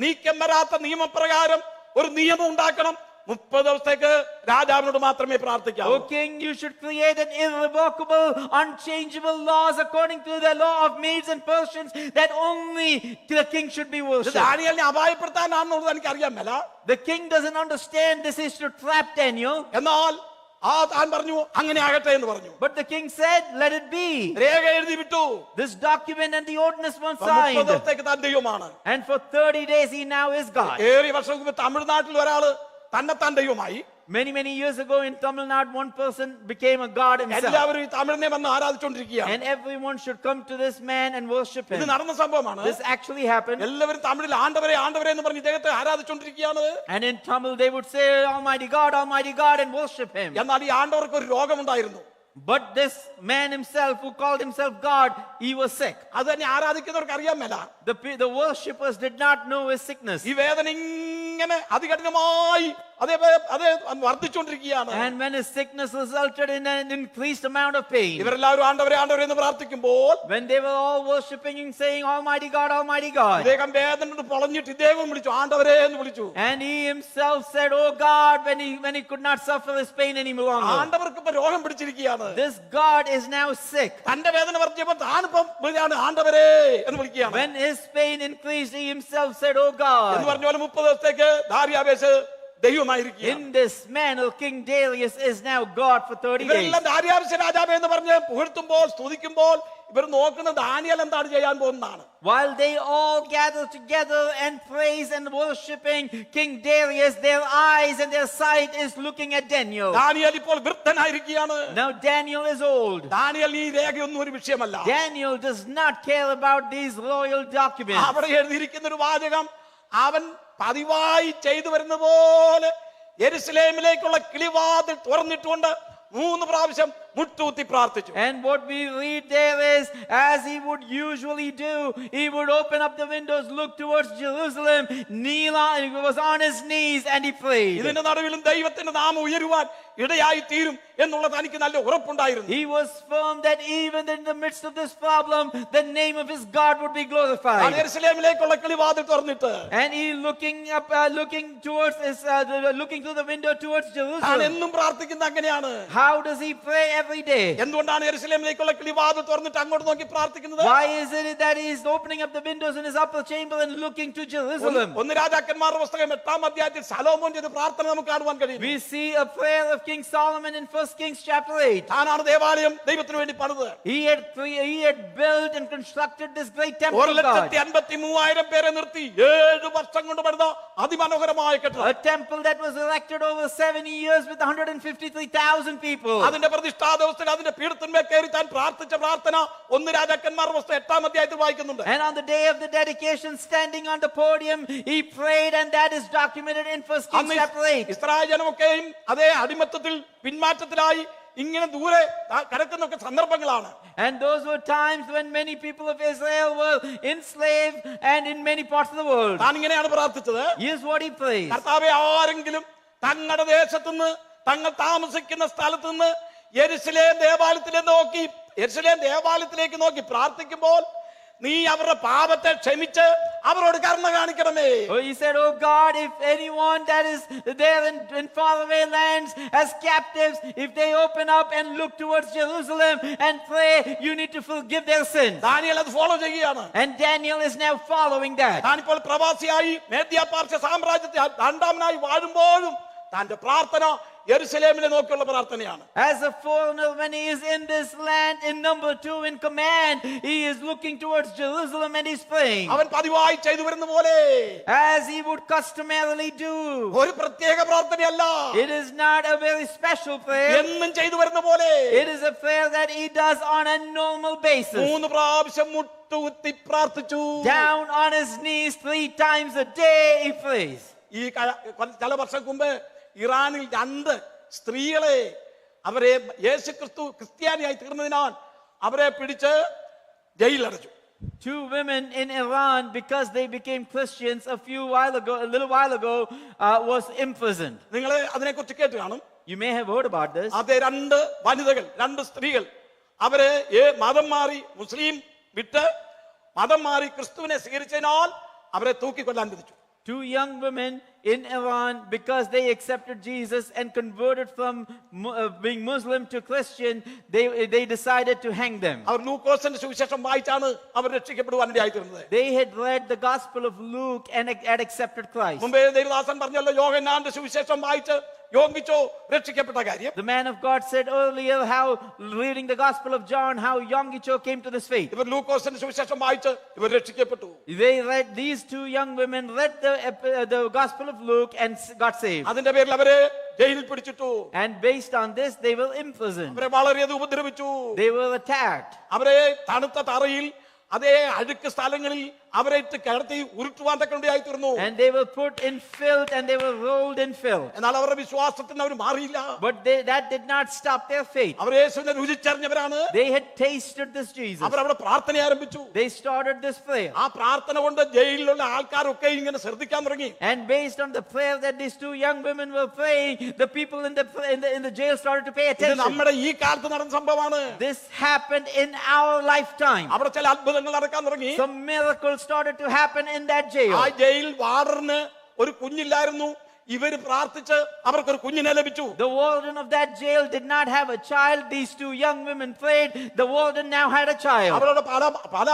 നീക്കം വരാത്ത നിയമപ്രകാരം ഒരു നിയമം ഉണ്ടാക്കണം. 30 ദിവസത്തേക്ക് രാജാവിനോട് മാത്രമേ പ്രാർത്ഥിക്കാവൂ. O king, you should create an irrevocable, unchangeable laws according to the law of Medes and Persians, that only the king should be worshipped. ദാനിയേലിനെ അപായപ്പെടുത്താനാണെന്നുള്ളത് എനിക്ക് അറിയാൻ മേല. The king doesn't understand this is to trap Daniel. എന്നാൽ താൻ പറഞ്ഞു അങ്ങനെ ആകട്ടെ എന്ന് പറഞ്ഞു. But the king said, let it be. രേഖ എഴുതി വിട്ടു. This document and the ordinance were 30 signed. ദിവസത്തേക്ക് താൻ ദൈവമാണ്. And for 30 days he now is God. ഏറിയ വർഷം മുമ്പ് തമിഴ്നാട്ടിൽ ഒരാള് തന്നെത്താൻ ദൈവമായി. Many years ago in Tamil Nadu, one person became a god himself. എല്ലാവരും ഈ തമിഴിനെ വന്ന് ആരാധിച്ചുകൊണ്ടിരിക്കുകയാണ്. And everyone should come to this man and worship ഇത് him. നടന്ന സംഭവമാണ്. This actually happened. എല്ലാവരും തമിഴിൽ ആണ്ടവരെ ആണ്ടവരെ എന്ന് പറഞ്ഞ് ഇദ്ദേഹത്തെ ആരാധിച്ചുകൊണ്ടിരിക്കുകയാണ്. And in Tamil they would say Almighty God and worship him. എന്നാൽ ഈ ആണ്ടവർക്ക് ഒരു രോഗമുണ്ടായിരുന്നു. But this man himself who called himself God, he was sick. അത് തന്നെ ആരാധിക്കുന്നവർക്ക് അറിയാൻ മേല. The worshippers did not know his sickness. ഈ വേദന ഇങ്ങനെ അതികഠിനമായി അതേ വർദ്ധിച്ചുകൊണ്ടിരിക്കുകയാണ്. And when his sickness resulted in an increased amount of pain, ഇവരെല്ലാവരും ആണ്ടവരെ ആണ്ടവരെ എന്ന് പ്രാർത്ഥിക്കുമ്പോൾ when they were all worshiping and saying Almighty God, ഇദ്ദേഹം വേദന കൊണ്ട് പൊളഞ്ഞിട്ട് ഇദ്ദേഹം വിളിച്ചു, ആണ്ടവരെ എന്ന് വിളിച്ചു. and he himself said, oh God, when he could not suffer his pain any longer. ആണ്ടവർക്ക് ഇപ്പൊ രോഗം പിടിച്ചിരിക്കുകയാണ്. This God is now sick. തന്റെ വേദന വർദ്ധിച്ചപ്പോൾ താനിപ്പം വിളിയാണ് ആണ്ടവരെ എന്ന് വിളിക്കുകയാണ്. When his pain increased, he himself said, oh God. എന്ന് പറഞ്ഞ പോലെ 30 ദിവസത്തേക്ക് ദാരിയാവേശ് ദൈവമായിരിക്കും. In this manner, King Darius is now God for 30 days. ഇവരെല്ലാം ദാരിയാവേശ് രാജാവേ എന്ന് പറഞ്ഞ് പുകഴ്ത്തുമ്പോൾ സ്തുതിക്കുമ്പോൾ ഇവർ നോക്കുന്ന ദാനിയേൽ എന്താണ് ചെയ്യാൻ പോകുന്നതാണ്. While they all gather together and praise and worshiping King Darius, their eyes and their sight is looking at Daniel. Daniel ഇപ്പോൾ വൃദ്ധനായിരിക്കുകയാണ്. Now Daniel is old. Daniel ഈ രേഖയൊന്നും ഒരു വിഷയമല്ല. Daniel does not care about these royal documents. അവിടെ എഴുതിയിരിക്കുന്ന ഒരു വാചകം, അവൻ പതിവായി ചെയ്തു വരുന്ന പോലെ യെരുശലേമിലേക്കുള്ള കിളിവാതിൽ തുറന്നിട്ടുകൊണ്ട് 3 പ്രാവശ്യം മുട്ടൂത്തി പ്രാർത്ഥിച്ചു. And what we read there is, as he would usually do, he would open up the windows, look towards Jerusalem, kneel on, he was on his knees and he prayed. ഇതിന്റെ നടുവിലും ദൈവത്തിന്റെ നാമം ഉയരുവാൻ ഇടയായി തീരും എന്നുള്ളത് എനിക്ക് നല്ല ഉറപ്പുണ്ടായിരുന്നു. He was firm that even in the midst of this problem, the name of his God would be glorified. യെരുശലേമിലേക്കുള്ള കിളിവാതിൽ തുറന്നിട്ട് And he looking towards his, looking through the window towards ഞാൻ Jerusalem. എന്നും പ്രാർത്ഥിക്കുന്ന അങ്ങനെയാണ്. How does he pray every day? എന്തുകൊണ്ടാണ് യെരുശലേമിലേക്കുള്ള കിളിവാതിൽ തുറന്നിട്ട് അങ്ങോട്ട് നോക്കി പ്രാർത്ഥിക്കുന്നത്? Why is it that he is opening up the windows in his upper chamber and looking to Jerusalem? ഒന്ന് രാജാക്കന്മാരുടെ പുസ്തകം 8-ാം അധ്യായത്തിൽ ശലോമോൻ ചെയ്ത പ്രാർത്ഥന നമുക്ക് കാണുവാൻ കഴിയും. We see a prayer of King Solomon in 1 Kings chapter 8. താനാണ് ദേവാലയം ദൈവത്തിന് വേണ്ടി പണിത്. He had built and constructed this great temple of God. 1,53,000 പേരെ നിർത്തി 7 വർഷം കൊണ്ട് പണിത അതിമനോഹരമായ കെട്ടിടം. A temple that was erected over 70 years with 153,000 people. അതിന്റെ പ്രതിഷ്ഠാ ദിവസത്തിൽ അതിന്റെ പീഠത്തിന്മേൽ കയറി താൻ പ്രാർത്ഥിച്ച പ്രാർത്ഥന 1 രാജാക്കന്മാരുടെ പുസ്തകം 8-ാം അധ്യായത്തിൽ വായിക്കുന്നുണ്ട്. And on the day of the dedication, standing on the podium, he prayed, and that is documented in 1 Kings chapter 8. Israel ജനമൊക്കെയും അതേ അടിമത്തത്തിൽ പിന്മാറ്റത്തിലായി ഇങ്ങനെ ദൂരെ കിടക്കുന്ന സന്ദർഭങ്ങളാണ്. And those were times when many people of Israel were enslaved and in many parts of the world. താൻ ഇങ്ങനെയാണ് പ്രാർത്ഥിച്ചത്. Here's what he prays. കർത്താവേ, ആരെങ്കിലും തങ്ങളുടെ ദേശത്തുനിന്ന് തങ്ങൾ താമസിക്കുന്ന സ്ഥലത്തുനിന്ന് യെരുശലേം ദേവാലയത്തിലേക്ക് നോക്കി പ്രാർത്ഥിക്കുമ്പോൾ നീ അവരുടെ പാപത്തെ ക്ഷമിച്ച് അവരോട് കരുണ കാണിക്കണമേ. He said, oh God, if anyone that is there in faraway lands as captives, if they open up and look towards Jerusalem and pray, you need to forgive their sins. Daniel അത് follow ചെയ്യുകയാണ്. And Daniel is now following that. താനിപ്പോൾ പ്രവാസിയായി മേദ്യ പാർശ്യ സാമ്രാജ്യത്തിൽ 2-ാമനായി വാഴുമ്പോഴും തന്റെ പ്രാർത്ഥന യെരുശലേമിനെ നോക്കിയുള്ള പ്രാർത്ഥനയാണ്. As a foreigner, when he is in this land, in number 2 in command, he is looking towards Jerusalem and he's praying. അവൻ പതിവായി ചെയ്തു വരുന്ന പോലെ, As he would customarily do. ഒരു പ്രത്യേക പ്രാർത്ഥനയല്ല, It is not a very special prayer. എന്നും ചെയ്തു വരുന്ന പോലെ. It is a prayer that he does on a normal basis. 3 പ്രാവശ്യം മുട്ടുകുത്തി പ്രാർത്ഥിച്ചു. Down on his knees 3 times a day he prays. ഈ ചില വർഷം മുമ്പ് ഇറാനിൽ 2 സ്ത്രീകളെ അവരെ യേശുക്രിസ്തു ക്രിസ്ത്യാനിയായി തീർന്നതിനാൽ അവരെ പിടിച്ച് ജയിലിലടച്ചു. 2 women in Iran, because they became Christians a little while ago, was imprisoned. നിങ്ങൾ അതിനെക്കുറിച്ച് കേട്ട് കാണും. You may have heard about this. അതേ 2 വനിതകൾ, 2 സ്ത്രീകൾ അവരെ മതം മാറി മുസ്ലിം വിട്ട് മതം മാറി ക്രിസ്തുവിനെ സ്വീകരിച്ചതിനാൽ അവരെ തൂക്കിക്കൊല്ലാൻ വിധിച്ചു. 2 young women in Iran, because they accepted Jesus and converted from being Muslim to Christian, they decided to hang them. അവർ ലൂക്കോസിന്റെ സുവിശേഷം വായിച്ചാണ് അവർ രക്ഷിക്കപ്പെടുവാൻ ഇടയായിത്തീർന്നത്. They had read the Gospel of Luke and had accepted Christ. മുമ്പേ ദേവദാസൻ പറഞ്ഞല്ലോ, യോഹന്നാന്റെ സുവിശേഷം വായിച്ച് യോഗ്യച്ചോ രക്ഷിക്കപ്പെട്ട കാര്യം. The man of God said earlier how reading the Gospel of John, how Yongicho came to this faith. ഇവർ ലൂക്കോസിന്റെ സുവിശേഷം വായിച്ച് ഇവർ രക്ഷിക്കപ്പെട്ടു. These 2 young women read the Gospel of Luke and got saved. അതിന്റെ പേരിൽ അവരെ ജയിലിൽ പിടിച്ചിട്ടു. And based on this, they were imprisoned. അവരെ വളരെയധികം ഉപദ്രവിച്ചു. They were attacked. അവരെ തണുത്ത തറയിൽ അതേ അഴുക്ക് സ്ഥലങ്ങളിൽ അവരെ ഇട്ട് കിടത്തി ഉരുട്ടുവാൻ തക്കണ്ടായി തീർന്നു. And they were put in filth and they were rolled in filth. എന്നാൽ അവരുടെ വിശ്വാസത്തിന് അവർ മാറിയില്ല. But that did not stop their faith. അവർ യേശുവിനെ രുചിച്ചറിഞ്ഞവരാണ്. They had tasted this Jesus. അവർ അവിടെ പ്രാർത്ഥന ആരംഭിച്ചു. They started this prayer. ആ പ്രാർത്ഥന കൊണ്ട് ജയിലിലുള്ള ആൾക്കാരൊക്കെ ഇങ്ങനെ ശ്രദ്ധിക്കാൻ തുടങ്ങി. And based on the prayer that these 2 young women were praying, the people in the jail started to pay ഇത് attention. നമ്മുടെ ഈ കാലത്ത് നടന്ന സംഭവമാണ്. This happened in our lifetime. അവിടെ ചില അത്ഭുതങ്ങൾ നടക്കാൻ തുടങ്ങി. Some miracles started to happen in that jail. ആ ജയിൽ വാർഡറിന് ഒരു കുഞ്ഞില്ലായിരുന്നു. ഇവര് പ്രാർത്ഥിച്ച് അവർക്കൊരു കുഞ്ഞിനെ ലഭിച്ചു. The warden of that jail did not have a child. These 2 young women prayed. The warden now had a child. അവരുടെ പല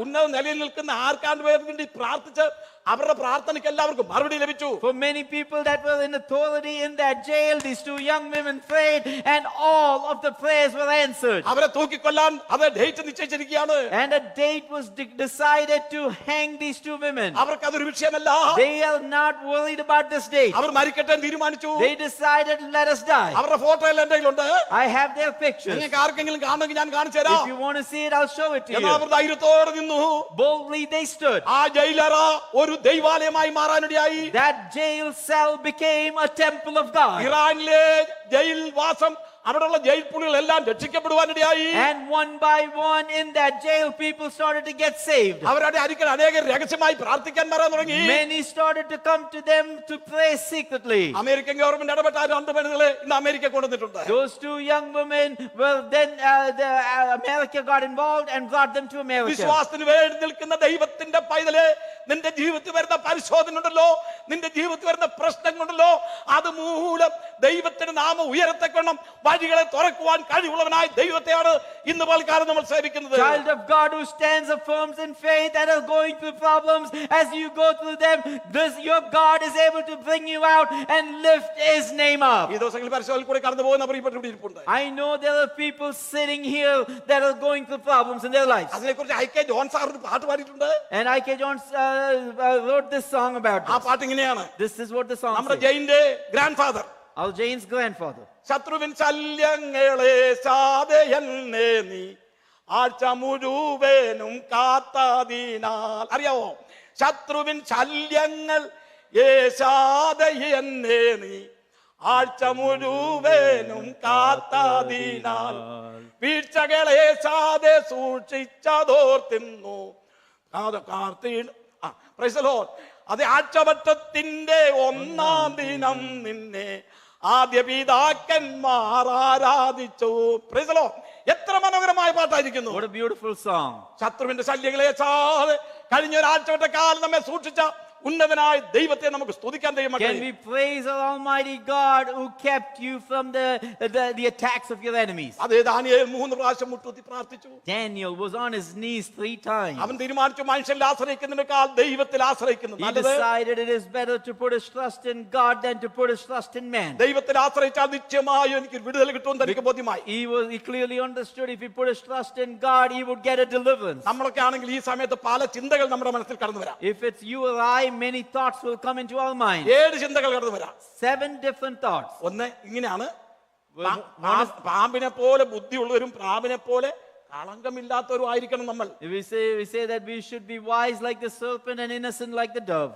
ഉന്നത നിലയിൽ നിൽക്കുന്ന ആർക്കാണ്ട് വേണ്ടി പ്രാർത്ഥിച്ച് അവരുടെ പ്രാർത്ഥനയ്ക്ക് എല്ലാവർക്കും മറുപടി ലഭിച്ചു. For many people that were in authority in that jail, these 2 young women prayed and all of the prayers were answered. അവരെ തൂക്കിക്കൊല്ലാൻ അത് date നിശ്ചയിച്ചിരിക്കുകയാണ്. And a date was decided to hang these 2 women. അവർക്ക് അതൊരു വിഷയമല്ല. They are not worried about this date. അവർ മരിക്കട്ടെ തീരുമാനിച്ചു. They decided, let us die. അവരുടെ photo എല്ലാം എന്റെ കയ്യിലുണ്ട്. I have their pictures. നിങ്ങൾക്ക് ആർക്കെങ്കിലും കാണണമെങ്കിൽ ഞാൻ കാണിച്ചു തരാം. If you want to see it, I'll show it to എന്നാൽ അവർ you. ധൈര്യത്തോടെ നിന്നു. Boldly they stood. ആ ജയിലറ ഒരു ദൈവാലയമായി മാറാനിടയായി. That jail cell became a temple of God. ഇറാനിലെ ജയിൽ വാസം അവിടെയുള്ള ജയിൽ പുള്ളികൾ എല്ലാം രക്ഷിക്കപ്പെടുവാനിടയായി. And one by one in that jail, people started to get saved. അവരുടെ അരികിൽ അനേകം രഹസ്യമായി പ്രാർത്ഥിക്കാൻ വരാൻ തുടങ്ങി. Many started to come to them to pray secretly. American government ഇടപെട്ട 2 പെണ്ണുങ്ങളെ ഇന്ന് അമേരിക്ക കൊണ്ടുവന്നിട്ടുണ്ട്. Those 2 young women, then America got involved and brought them to America. വിശ്വാസത്തിന് വേണ്ടി നിൽക്കുന്ന ദൈവത്തിന്റെ പൈതലേ, നിന്റെ ജീവിതത്തിൽ വരുന്ന പരിശോധന ഉണ്ടല്ലോ, നിന്റെ ജീവിതത്തിൽ വരുന്ന പ്രശ്നങ്ങളുണ്ടല്ലോ, അത് മൂലം ദൈവത്തിന്റെ നാമം ഉയരത്തക്കണം വഴികളെ തുറക്കുവാൻ കഴിവുള്ളവനായ ദൈവത്തെയാണ് ഇന്ന് പൽക്കാലം നമ്മൾ സേവിക്കുന്നത്. Child of God who stands affirm in faith and are going through problems, as you go through them, your God is able to bring you out and lift his name up. ഈ ദിവസങ്ങളിൽ പരിശോധനയിൽ കൂടി കടന്നു പോകുന്ന പ്രിയപ്പെട്ടവരുണ്ട്. I know there are people sitting here that are going through problems in their lives. അതിനെക്കുറിച്ച് ഐ.കെ. John sir ഒരു പാട്ട് പാടിയിട്ടുണ്ട്. And I.K. Jones wrote this song about ആ this. പാട്ട് ഇങ്ങനെയാണ്. This is what the song നമ്മുടെ says. ജയിന്റെ grand father, Our Jane's grandfather. ശത്രുവിൻ ശല്യങ്ങളെ സാധയന്നെ നീ ആഴ്ച മുഴുവനും കാത്തതിനാൽ. അറിയാവോ? ശത്രുവിൻ ശല്യങ്ങൾ ഏശാദയെന്നെ നീ ആഴ്ച മുഴുവനും കാത്തതിനാൽ വീഴ്ചകളെ സാധെ സൂക്ഷിച്ചതോർത്തിന്നു. അത് ആഴ്ചവട്ടത്തിന്റെ 1-ാം ദിനം നിന്നെ ആദ്യ പിതാക്കന്മാർ ആരാധിച്ചു. Praise the Lord. എത്ര മനോഹരമായ പാട്ടായിരിക്കുന്നു. What a beautiful song. ശത്രുവിന്റെ ശല്യങ്ങളെ കഴിഞ്ഞ ഒരാഴ്ച കാലം നമ്മെ സൂക്ഷിച്ച ഉന്നതനായ ദൈവത്തെ നമുക്ക് സ്തുതിക്കാൻ Can we praise our Almighty God who kept you from the attacks of your enemies? അതേ ദാനിയേൽ 3 പ്രാവശ്യം മുട്ടുകുത്തി പ്രാർത്ഥിച്ചു. Daniel was on his knees 3 times. അവൻ തീരുമാനിച്ചു മനുഷ്യനിൽ ആശ്രയിക്കുന്നതിനേക്കാൾ ദൈവത്തിൽ ആശ്രയിക്കുന്നു He നല്ലത്. decided it is better to put his trust in God than to put his trust in man. ദൈവത്തിൽ ആശ്രയിച്ചാൽ നിശ്ചയമായും എനിക്ക് വിടുതൽ കിട്ടുമെന്ന് എനിക്ക് ബോധ്യമായി. He clearly understood if he put his trust in God, he would get a deliverance. നമ്മളൊക്കെ ആണെങ്കിൽ ഈ സമയത്ത് പല ചിന്തകൾ നമ്മുടെ മനസ്സിൽ കടന്നു വരാം. If it's you or I, many thoughts will come into our mind. 7 ചിന്തകൾ കടന്നു വരാം. 7 different thoughts. ഒന്ന് ഇങ്ങനെയാണ്, പാമ്പിനെ പോലെ ബുദ്ധിയുള്ളവരും പ്രാവിനെ പോലെ കളങ്കമില്ലാത്തവരും ആയിരിക്കണം നമ്മൾ. We say that we should be wise like the serpent and innocent like the dove.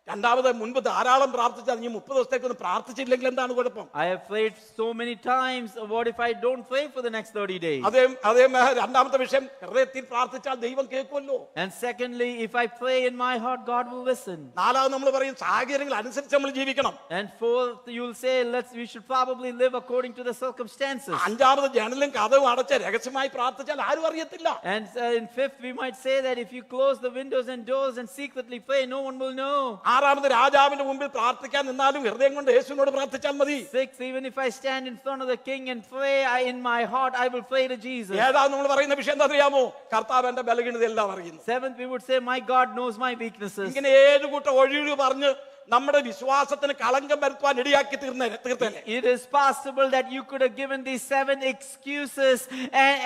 രണ്ടാമത് മുൻപ് ധാരാളം പ്രാർത്ഥിച്ചാൽ ഇനി 30 ദിവസത്തേക്കൊന്നും പ്രാർത്ഥിച്ചില്ലെങ്കിൽ എന്താണ് കുഴപ്പം? I have prayed so many times. What if I don't pray for the next 30 days? അതേ രണ്ടാമത്തെ വിഷയം, ഹൃദയത്തിൽ പ്രാർത്ഥിച്ചാൽ ദൈവം കേൾക്കുമല്ലോ. And secondly, if I pray in my heart, God will listen. നാലാമത് നമ്മൾ പറയും സാഹചര്യങ്ങൾ അനുസരിച്ച് നമ്മൾ ജീവിക്കണം. And fourth, you'll say we should probably live according to the circumstances. അഞ്ചാമത് ജനലും കഥവും അടച്ച് രഹസ്യമായി പ്രാർത്ഥിച്ചാൽ ആരും അറിയത്തില്ല. And in fifth, we might say that if you close the windows and doors and secretly pray, no one will know. ആറാമത് രാജാവിന്റെ മുമ്പിൽ പ്രാർത്ഥിക്കാൻ നിന്നാലും ഹൃദയം കൊണ്ട് യേശുവിനോട് പ്രാർത്ഥിച്ചാൽ മതി. Sixth, even if I stand in front of the king and pray in my heart, I will pray to Jesus. ഏതാ നമ്മൾ പറയുന്ന വിഷയം എന്താ അറിയാമോ? കർത്താവ് എന്റെ ബലഹീനതയെല്ലാം അറിയുന്നു. Seventh, we would say my God knows my weaknesses. ഇങ്ങനെ 7 കൂട്ടം ഒഴിവ് പറഞ്ഞ് നമ്മുടെ വിശ്വാസത്തിന് കളങ്കം വരുത്താൻ ഇടയാക്കി തീർത്തേനെ. It is possible that you could have given these 7 excuses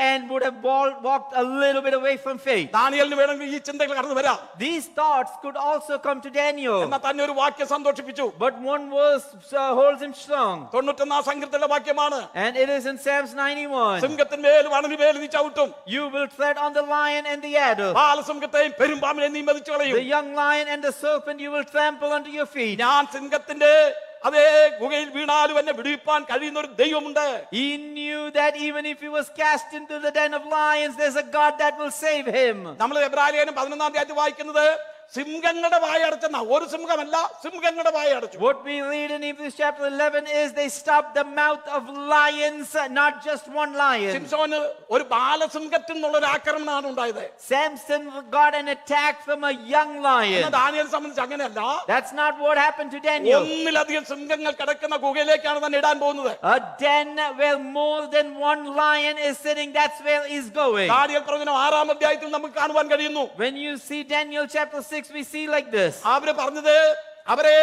and would have walked a little bit away from faith. ദാനിയേലിന് വേണമെങ്കിൽ ഈ ചിന്തകൾ കടന്നു വരാം. These thoughts could also come to Daniel. എന്നാൽ തന്നെ ഒരു വാക്യം സന്തോഷിപ്പിച്ചു. But one verse holds him strong. 91 സങ്കീർത്തനത്തിലെ വാക്യമാണ്. And it is in Psalms 91. സിംഹത്തിന്മേലും അണലിന്മേലും നീ ചവിട്ടും. You will tread on the lion and the adder. ബാലസിംഹത്തെയും പെരുമ്പാമ്പിനെയും നീ മെതിച്ചു കളയും. The young lion and the serpent you will trample under your feet. ഞാൻ സിംഹത്തിന്റെ അതേ ഗുഹയിൽ വീണാലും എന്നെ വിടുവിപ്പാൻ കഴിയുന്ന ഒരു ദൈവമുണ്ട്. He knew that even if he was cast into the den of lions, there's a God that will save him. നമ്മൾ എബ്രായലേഖനം 11-ാം അധ്യായത്തിൽ വായിക്കുന്നത് സിംഹങ്ങളുടെ വായ അടച്ചെന്ന, ഒരു സിംഹമല്ല, സിംഹങ്ങളുടെ വായ അടച്ചു. What we read in Hebrews chapter 11 is they stopped the mouth of lions, not just one lion. സിംസോന് ഒരു ബാലസിംഹത്തിൽ നിന്നുള്ള ഒരു ആക്രമണമാണ് ഉണ്ടായത്. Samson got an attack from a young lion. ദാനിയേലിനെ സംബന്ധിച്ച് അങ്ങനെയല്ല. That's not what happened to Daniel. ഒന്നിലധികം സിംഹങ്ങൾ കിടക്കുന്ന ഗുഹയിലേക്കാണ് തന്നെ ഇടാൻ പോകുന്നത്. A den where more than one lion is sitting, that's where he's going. Daniel പ്രവചനം 6-ാം അധ്യായത്തിൽ നമുക്ക് കാണുവാൻ കഴിയുന്നു. When you see Daniel chapter 6, we see like this. അവര് പറഞ്ഞത് അവരെ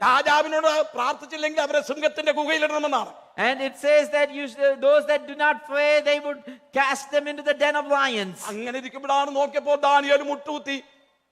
രാജാവിനോട് പ്രാർത്ഥിച്ചില്ലെങ്കിൽ അവരെ സിംഹത്തിന്റെ ഗുഹയിലിടണമെന്നാണ്. And it says that those that do not pray, they would cast them into the den of lions. അങ്ങനെ ഇരിക്കുമ്പോഴാണ് നോക്കിയപ്പോൾ ദാനിയേൽ മുട്ടുകുത്തി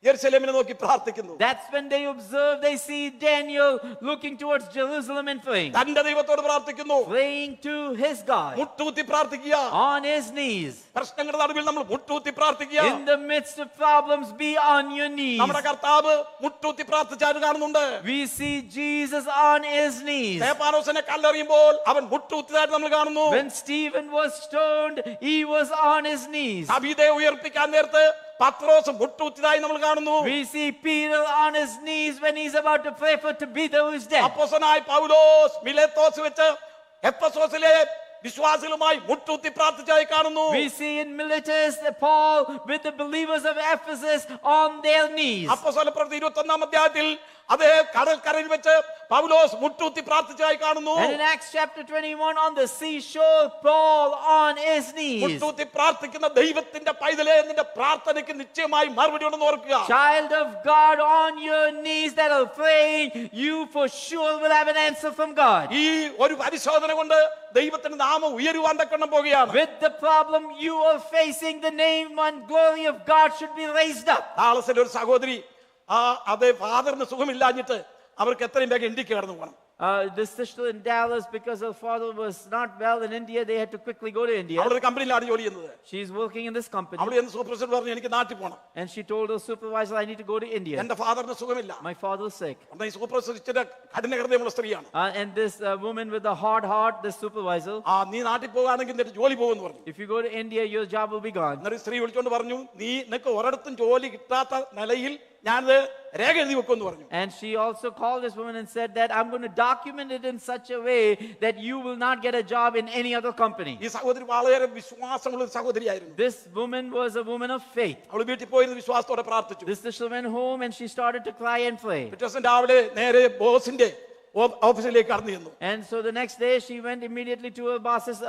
യെരുശലേമിനെ നോക്കി പ്രാർത്ഥിക്കുന്നു. That's when they observe, they see Daniel looking towards Jerusalem and praying. തന്റെ ദൈവത്തോട് പ്രാർത്ഥിക്കുന്നു. Praying to his God. മുട്ടുകുത്തി പ്രാർത്ഥിക്കുക. On his knees. പ്രശ്നങ്ങളുടെ നടുവിൽ നമ്മൾ മുട്ടുകുത്തി പ്രാർത്ഥിക്കുക. In the midst of problems, be on your knees. നമ്മുടെ കർത്താവ് മുട്ടുകുത്തി പ്രാർത്ഥിച്ചാൽ കാണുന്നുണ്ട്. We see Jesus on his knees. സ്തെഫാനോസിനെ കല്ലെറിയുമ്പോൾ അവൻ മുട്ടുകുത്തിയതായിട്ട് നമ്മൾ കാണുന്നു. When Stephen was stoned, he was on his knees. സബീതയെ ഉയർപ്പിക്കാൻ നേരത്ത് പത്രോസ് മുട്ടുകുത്തിയതായി നമ്മൾ കാണുന്നു. We see Peter on his knees when he's about to pray for Tabitha who is dead. അപ്പോസ്തലനായ പൗലോസ് മിലേത്തോസ് വെച്ച് എഫെസോസിലെ വിശ്വാസികളുമായി മുട്ടുകുത്തി പ്രാർത്ഥിച്ചതായി കാണുന്നു. We see in Miletus Paul with the believers of Ephesus on their knees. അപ്പോസ്തല പ്രവൃത്തി 21-ാം അധ്യായത്തിൽ അതേ കടൽക്കരയിൽ വെച്ച് പൗലോസ് മുട്ടുകുത്തി പ്രാർത്ഥിച്ചതായി കാണുന്നു. And in Acts chapter 21 on the seashore, Paul on his knees. മുട്ടുകുത്തി പ്രാർത്ഥിക്കുന്ന ദൈവത്തിന്റെ പൈതലേ, നിന്റെ പ്രാർത്ഥനയ്ക്ക് നിശ്ചയമായി മറുപടി ഉണ്ടെന്ന് ഓർക്കുക. Child of God, on your knees that are praying, you for sure will have an answer from God. ഈ ഒരു പരിശോധന കൊണ്ട് ദൈവത്തിന്റെ നാമം ഉയരുവാൻ തക്കണം പോകുകയാണ്. With the problem you are facing, the name and glory of God should be raised up. താളസിലെ ഒരു സഹോദരി അതേ ഫാദറിന് സുഖമില്ലാഞ്ഞിട്ട് അവർക്ക് എത്രയും വേഗം ഇന്ത്യക്ക് കടന്നു പോകണം. This sister in Dallas, because her father was not well in India, they had to quickly go to India. അവളൊരു കമ്പനിയിലാണ് ജോലി ചെയ്യുന്നത്. She's working in this company. അവൾ എന്ന് സൂപ്പർവൈസർ പറഞ്ഞു എനിക്ക് നാട്ടിൽ പോകണം. And she told her supervisor, I need to go to India. എന്റെ ഫാദറിന് സുഖമില്ല. My father is sick. അന്ന് ഈ സൂപ്പർവൈസർ ഇച്ചിരി കഠിന ഹൃദയമുള്ള സ്ത്രീയാണ്. And this woman with a hard heart, this supervisor, നീ നാട്ടിൽ പോകുകയാണെങ്കിൽ നിന്റെ ജോലി പോകുമെന്ന് പറഞ്ഞു. if you go to India, your job will be gone. എന്നൊരു സ്ത്രീ വിളിച്ചോണ്ട് പറഞ്ഞു, നിനക്ക് ഒരിടത്തും ജോലി കിട്ടാത്ത നിലയിൽ ഞാനത് രേഖ എഴുതി വെക്കുമെന്ന് പറഞ്ഞു. And she also called this woman and said that I'm going to document it in such a way that you will not get a job in any other company. ഈ സഹോദരി വളരെ വിശ്വാസമുള്ള ഒരു സഹോദരിയായിരുന്നു. This woman was a woman of faith. അവൾ വീട്ടിൽ പോയിരുന്ന വിശ്വാസത്തോടെ പ്രാർത്ഥിച്ചു. This sister went home and she started to cry and pray. പിറ്റേ ദിവസം രാവിലെ നേരെ ബോസിന്റെ ഓഫീസിലേക്ക് കടന്നു ചെന്നു. And so the next day she went immediately to her boss's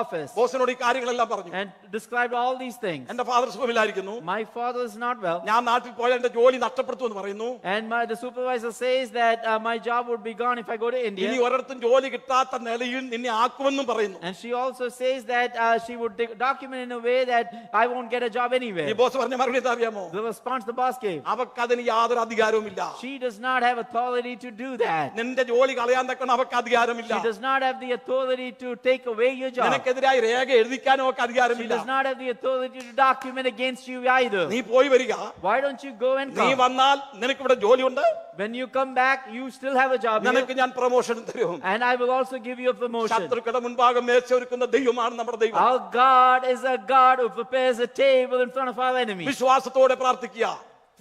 office ബോസിനോട് ഈ കാര്യങ്ങളെല്ലാം പറഞ്ഞു. and described all these things. എന്റെ father സുഖമില്ലായിരിക്കുന്നു, My father is not well. ഞാൻ നാട്ടിൽ പോയാൽ എന്റെ ജോലി നഷ്ടപ്പെടുത്തുമെന്ന് പറയുന്നു. And the supervisor says that my job would be gone if I go to ഇനി India. ഒരിടത്തും ജോലി കിട്ടാത്ത നിലയിൽ നിന്നെ ആക്കുമെന്നും പറയുന്നു. And she also says that she would document in a way that I won't get a job ഈ anywhere. Boss പറഞ്ഞ മറുപടി എന്താ അറിയാമോ? The response the boss gave, അവക്കതിന് യാതൊരു അധികാരവുമില്ല. she does not have authority to do that. നിന്റെ ജോലി കളയാൻ തക്കണം അവക്ക് അധികാരമില്ല. She does not have the authority to take away your job. നിനക്കെതിരായി രേഖ എഴുതിക്കാനും അവക്ക് She അധികാരമില്ല. does not have the authority to document against you either. നീ പോയി വരിക, Why don't you go and നീ come? വന്നാൽ നിനക്ക് ഇവിടെ ജോലിയുണ്ട്, When you come back, you still have a job here, നിനക്ക് ഞാൻ പ്രൊമോഷൻ തരും. and I will also give you a promotion. ശത്രുക്കളുടെ മുൻപാകെ മേശ ഒരുക്കുന്ന ദൈവമാണ് നമ്മുടെ ദൈവം. Our God is a God who prepares a table in front of our enemies. വിശ്വാസത്തോടെ പ്രാർത്ഥിക്കുക.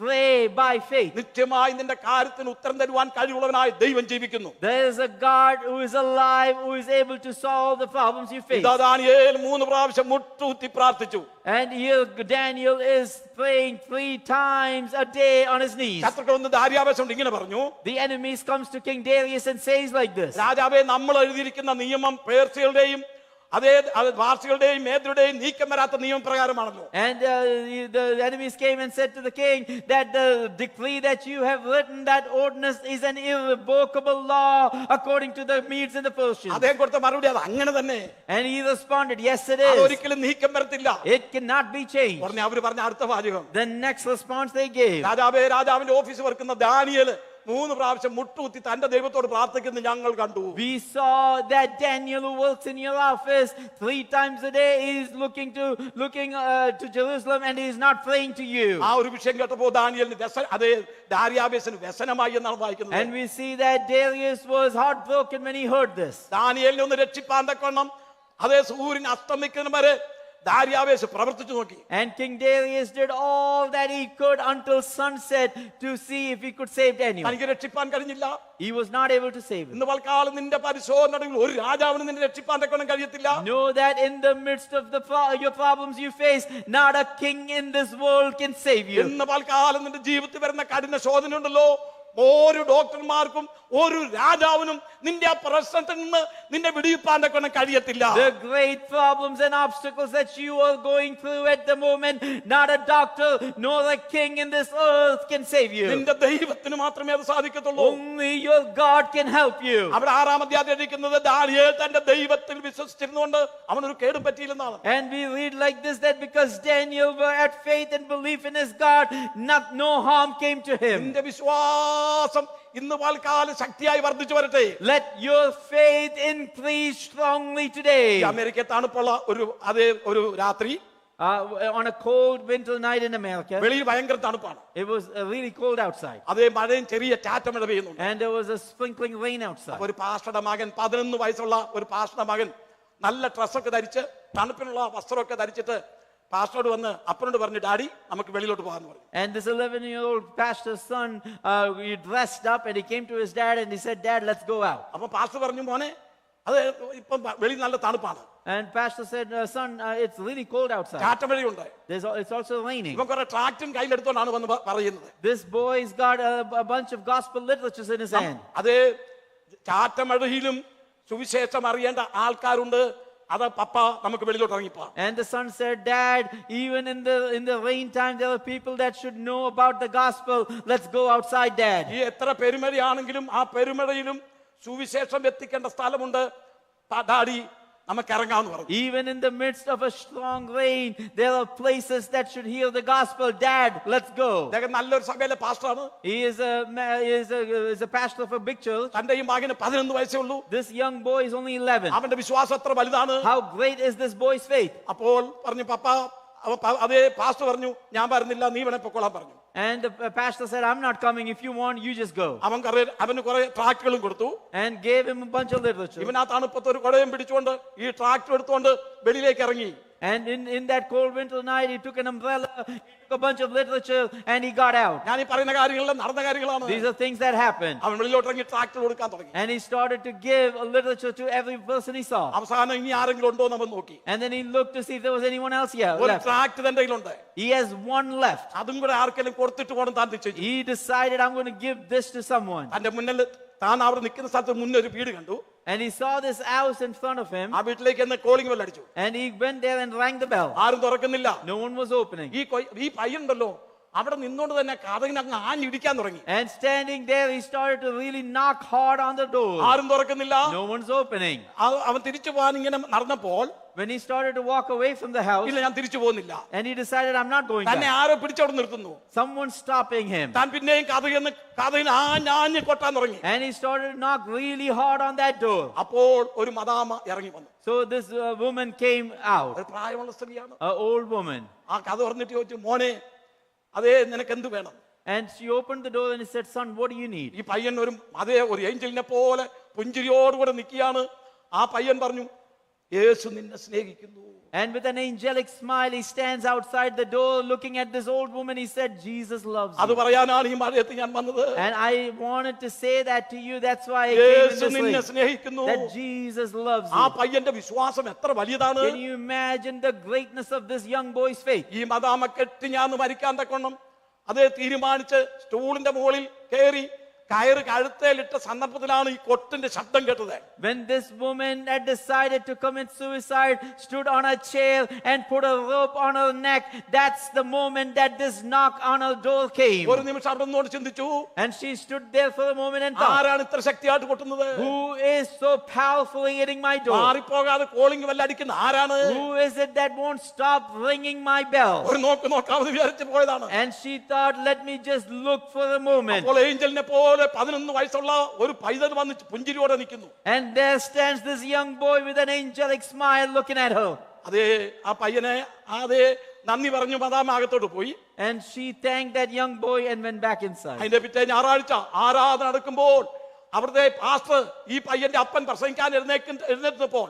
Pray by faith. നിത്യമായി നിന്റെ കാര്യത്തിന് ഉത്തരം തരുവാൻ കഴിവുള്ളവനായ ദൈവം ജീവിക്കുന്നു. There is a God who is alive, who is able to solve the problems you face. ഇതാ ദാനിയേൽ 3 പ്രാവശ്യം മുട്ടുകുത്തി പ്രാർത്ഥിച്ചു. And here Daniel is praying 3 times a day on his knees. ശത്രുക്കൾ ഒന്ന് ദാര്യാവേശം കൊണ്ട് ഇങ്ങനെ പറഞ്ഞു, The enemies comes to King Darius and says like this, രാജാവേ, നമ്മൾ എഴുതിയിരിക്കുന്ന നിയമം പേർഷ്യയുടെയും അതേ പാർസികളുടെയും മേദ്യരുടെയും നീക്കം വരാത്ത നിയമപ്രകാരമാണല്ലോ. And the enemies came and said to the king that the decree that you have written, that ordinance is an irrevocable law according to the Medes and the Persians. അദ്ദേഹം കൊടുത്ത മറുപടി അത് അങ്ങനെ തന്നെ. And he responded, yes it അത് is. ഒരിക്കലും നീക്കം വരത്തില്ല. It cannot be changed. ഉടനെ അവര് പറഞ്ഞ അടുത്ത വാചകം, The next response they gave, രാജാവേ, രാജാവിന്റെ ഓഫീസ് വർക്കുന്ന ദാനിയേൽ 3 പ്രാവശ്യം മുട്ടുകുത്തി തന്റെ ദൈവത്തോട് പ്രാർത്ഥിക്കുന്നത് ഞങ്ങൾ കണ്ടു. we saw that Daniel who works in your office 3 times a day is looking to Jerusalem and he is not praying to you. ആ ഒരു വിഷയം കേട്ടപ്പോൾ ദാനിയേലിന് അതേ ദാര്യാവേശന് വ്യസനമായി എന്നാണ് വായിക്കുന്നത്. And we see that Darius was heartbroken when he heard this. ദാനിയേലിനെ ഒന്ന് രക്ഷിപ്പാൻ തക്കവണ്ണം അതേ സൂര്യൻ അസ്തമിക്കുന്ന വരെ ദാര്യാവേശ് പ്രവർത്തിച്ചു നോക്കി. And King Darius did all that he could until sunset to see if he could save Daniel. തനിക്ക് രക്ഷിപ്പാൻ കഴിഞ്ഞില്ല. He was not able to save him. ഇന്ന് പൽക്കാലം നിന്റെ പരിശോധനകളിൽ ഒരു രാജാവിന് നിന്നെ രക്ഷിപ്പാൻ തക്കവണ്ണം കഴിയത്തില്ല. Know that in the midst of your problems you face, not a king in this world can save you. ഇന്ന് പൽക്കാലം നിന്റെ ജീവിതത്തിൽ വരുന്ന കഠിന ശോധന ഉണ്ടല്ലോ, ഒരു ഡോക്ടർമാർക്കും ഒരു രാജാവിനും നിന്റെ ആ പ്രശ്നത്തിൽ നിന്ന് നിന്നെ വിടിയിപ്പാൻ തക്കവണ്ണം കഴിയത്തില്ല. The great problems and obstacles that you are going through at the moment, not a doctor nor a king in this earth can save you. നിന്റെ ദൈവത്തിന് മാത്രമേ അത് സാധിക്കത്തുള്ളൂ. Only your God can help you. അവിടെ 6-ാം അധ്യായത്തിൽ എഴുതിയിരിക്കുന്നത് Daniel തന്റെ ദൈവത്തിൽ വിശ്വസിച്ചിരുന്നുകൊണ്ട് അവനൊരു കേടും പറ്റിയില്ലെന്നാണ്. And we read like this, that because Daniel were at faith and belief in his God, no harm came to him. നിന്റെ വിശ്വാസം ഇന്ന് പൽക്കാലം ശക്തിയായി വർദ്ധിച്ചു വരട്ടെ. Let your faith increase strongly today. America തണുപ്പുള്ള ഒരു രാത്രി, On a cold winter night in America, വെളിയിൽ ഭയങ്കര തണുപ്പാണ്. it was really cold outside. അതേ മഴയും ചെറിയ ചാറ്റമഴ പെയ്യുന്നുണ്ട്. And there was a sprinkling rain outside. ഒരു പാസ്റ്ററുടെ മകൻ 11 വയസ്സുള്ള ഒരു പാസ്റ്ററുടെ മകൻ നല്ല ഡ്രസ്സൊക്കെ ധരിച്ച് തണുപ്പിനുള്ള വസ്ത്രമൊക്കെ ധരിച്ചിട്ട് പാസ്റ്ററോട് വന്ന് അപ്പനോട് പറഞ്ഞു, ഡാഡി നമുക്ക് വെളിയിലോട്ട് പോകാന്ന് പറഞ്ഞു. And this 11-year-old pastor's son, he dressed up and he came to his dad and he said, Dad, let's go out. അപ്പൊ പാസ്റ്റർ പറഞ്ഞു, മോനെ അത് ഇപ്പം വെളിയിൽ നല്ല തണുപ്പാണ്. And pastor said, son, it's really cold outside. ചാറ്റമഴയുണ്ട്. It's also raining. ഇവൻ കുറെ ട്രാക്റ്റും കയ്യിലെടുത്തോണ്ടാണ് വന്ന് പറയുന്നത്. This boy's got a bunch of gospel literatures in his hand. അതേ ചാറ്റമഴയിലും സുവിശേഷം അറിയേണ്ട ആൾക്കാരുണ്ട്. അത് പപ്പ നമുക്ക് വെളിയിലോട്ട് ഇറങ്ങിപ്പോ. And the son said, Dad, even in the rain time there are people that should know about the gospel. Let's go outside, Dad. ഈ എത്ര പെരുമഴയാണെങ്കിലും ആ പെരുമഴയിലും സുവിശേഷം എത്തിക്കേണ്ട സ്ഥലമുണ്ട്. ഡാഡി നമുക്ക് ഇറങ്ങാമെന്ന് പറഞ്ഞു. Even in the midst of a strong rain, there are places that should hear the gospel. Dad, let's go. അദ്ദേഹം നല്ലൊരു സഭയിലെ പാസ്റ്ററാണ്. He is a pastor of a big church. തന്റെ ഈ മകന് 11 വയസ്സേ ഉള്ളൂ. This young boy is only 11. അവന്റെ വിശ്വാസം എത്ര വലുതാണ്. How great is this boy's faith? അപ്പോൾ പറഞ്ഞു, പപ്പ അതേ പാസ്റ്റർ പറഞ്ഞു, ഞാൻ വരുന്നില്ല, നീ വേണേ പൊക്കോളാൻ പറഞ്ഞു. And the pastor said, I'm not coming. If you want, you just go. അവന് കുറെ ട്രാക്റ്റുകളും കൊടുത്തു. And gave him a bunch of literature. ഇവൻ ആ തണുപ്പത്ത് ഒരു കുടയും പിടിച്ചുകൊണ്ട് ഈ ട്രാക്ടർ എടുത്തുകൊണ്ട് വെളിയിലേക്ക് ഇറങ്ങി. And in that cold winter night, he took an umbrella, he took a bunch of literature, and he got out. ഞാൻ ഈ പറയുന്ന കാര്യങ്ങളെല്ലാം നടന്ന കാര്യങ്ങളാണ്. These are things that happened. അവൻ വെളിയിലോട്ടിറങ്ങി ട്രാക്ട് കൊടുക്കാൻ തുടങ്ങി. And he started to give a literature to every person he saw. അവസാനം ഇനി ആരെങ്കിലും ഉണ്ടോ എന്ന് അവൻ നോക്കി. And then he looked to see if there was anyone else here ഒരു left. ട്രാക്ട് തന്റെ കയ്യിലുണ്ട്. He has one left. അതും കൂടെ ആർക്കെങ്കിലും കൊടുത്തിട്ട് പോകണം താൻ നിശ്ചയിച്ചു. He decided, I'm going to give this to someone. തന്റെ മുന്നിൽ താൻ അവിടെ നിൽക്കുന്ന സ്ഥലത്ത് മുന്നേ ഒരു വീട് കണ്ടു. And he saw this house in front of him. ആ വീട്ടിലേക്ക് എന്ന് കോളിംഗ് ബെൽ അടിച്ചു. And he went there and rang the bell. ആരും തുറക്കുന്നില്ല. No one was opening. ഈ പയ്യനുണ്ടല്ലോ അവിടെ നിന്നോണ്ട് തന്നെ കഥകിന് അങ്ങ് ആഞ്ഞിടിക്കാൻ തുടങ്ങി. And standing there, he started to really knock hard on the door. ആരും തുറക്കുന്നില്ല. No one's opening. അവൻ തിരിച്ചു പോകാൻ ഇങ്ങനെ നടന്നപ്പോൾ When he started to walk away from the house, ഇല്ല ഞാൻ തിരിച്ചു പോകുന്നില്ല. and he decided, I'm not going തന്നെ back. ആരോ പിടിച്ചവിടെ നിർത്തുന്നു. Someone's stopping him. താൻ പിന്നെയും കഥകിന് ആഞ്ഞ് കൊട്ടാൻ തുടങ്ങി. And he started to knock really hard on that door. അപ്പോൾ ഒരു മദാമ ഇറങ്ങി വന്നു. So this woman came out, ഒരു പ്രായമുള്ള സ്ത്രീയാണ്. an old woman. ആ കഥ പറഞ്ഞിട്ട് ചോദിച്ചു, മോനെ അതേ നിനക്ക് എന്ത് വേണം? And she opened the door and he said, son, what do you need? ഈ പയ്യൻ ഒരു ഏഞ്ചലിനെ പോലെ പുഞ്ചിരിയോടുകൂടെ നിൽക്കുകയാണ്. ആ പയ്യൻ പറഞ്ഞു, യേശു നിന്നെ സ്നേഹിക്കുന്നു. And with an angelic smile, he stands outside the door looking at this old woman. He said, Jesus loves അത് you. പറയാനാണ് ഈ മഴയത്ത് ഞാൻ വന്നത്. And I wanted to say that to you. That's why I came in Yeshu this നിന്നെ way. സ്നേഹിക്കുന്നു. That Jesus loves ആ you. പയ്യന്റെ വിശ്വാസം എത്ര വലിയതാണ്. Can you imagine the greatness of this young boy's faith? ഈ മദാമ കെട്ടി ഞാൻ മരിക്കാൻ തക്കോണം അതേ തീരുമാനിച്ച് സ്റ്റൂളിന്റെ മുകളിൽ കയറി കയറ് കഴുത്തേലിട്ട സന്ദർഭത്തിലാണ് ഈ കൊട്ടിന്റെ ശബ്ദം കേട്ടത്. When this woman had decided to commit suicide, stood on a chair and put a rope on her neck, that's the moment that this knock on her door came. ഒരു നിമിഷം അവിടെ നിന്നോട് ചിന്തിച്ചു, And she stood there for a moment and thought, ആരാണ് ഇത്ര ശക്തിയായിട്ട് കൊട്ടുന്നത്? who is so powerfully hitting my door? മാറിപ്പോകാതെ കോളിംഗ് ബെൽ അടിക്കുന്ന ആരാണ്? Who is it that won't stop ringing my bell? ഒരു നോക്കാമെന്ന് വിചാരിച്ചു പോയതാണ്. And she thought, let me just look for a moment. അപ്പോൾ ഏഞ്ചലിനെ പോലെ 11 വയസ്സുള്ള ഒരു പൈതൽ വന്ന് പുഞ്ചിരിയോടെ നിൽക്കുന്നു. And there stands this young boy with an angelic smile looking at her. അതേ ആ പയ്യനെ അതേ നന്ദി പറഞ്ഞു മദാമ അകത്തോട്ട് പോയി. And she thanked that young boy and went back inside. അതിന്റെ പിറ്റേ ഞായറാഴ്ച ആരാധന നടക്കുമ്പോൾ അവിടുത്തെ പാസ്റ്റർ ഈ പയ്യന്റെ അപ്പൻ പ്രസംഗിക്കാൻ എഴുന്നേറ്റപ്പോൾ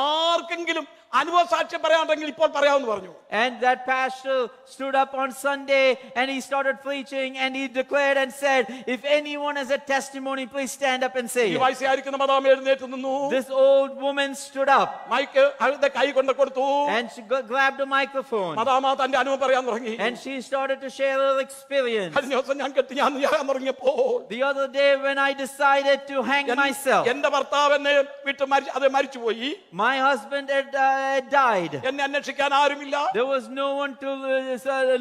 ആർക്കെങ്കിലും അനുഭവ സാക്ഷ്യം പറയാനുണ്ടെങ്കിൽ ഇപ്പോൾ പറയാമെന്ന് പറഞ്ഞു. And that pastor stood up on Sunday and he started preaching and he declared and said, if anyone has a testimony, please stand up and say ഈ it. വയസ്സായിരിക്കുന്ന മദാമ എഴുന്നേറ്റ് നിന്നു. This old woman stood up mic അവരുടെ കൈ കൊണ്ട് കൊടുത്തു. and she grabbed a microphone മദാമ തന്റെ അനുഭവം പറയാൻ തുടങ്ങി. and she started to share her experience. കഴിഞ്ഞ ദിവസം ഞാൻ ഞാൻ തുടങ്ങിയപ്പോൾ The other day when I decided to hang myself, എന്റെ ഭർത്താവ് എന്നെ വിട്ട് മരിച്ചുപോയി. my husband had died. എന്നെ അന്വേഷിക്കാൻ ആരുമില്ല. There was no one to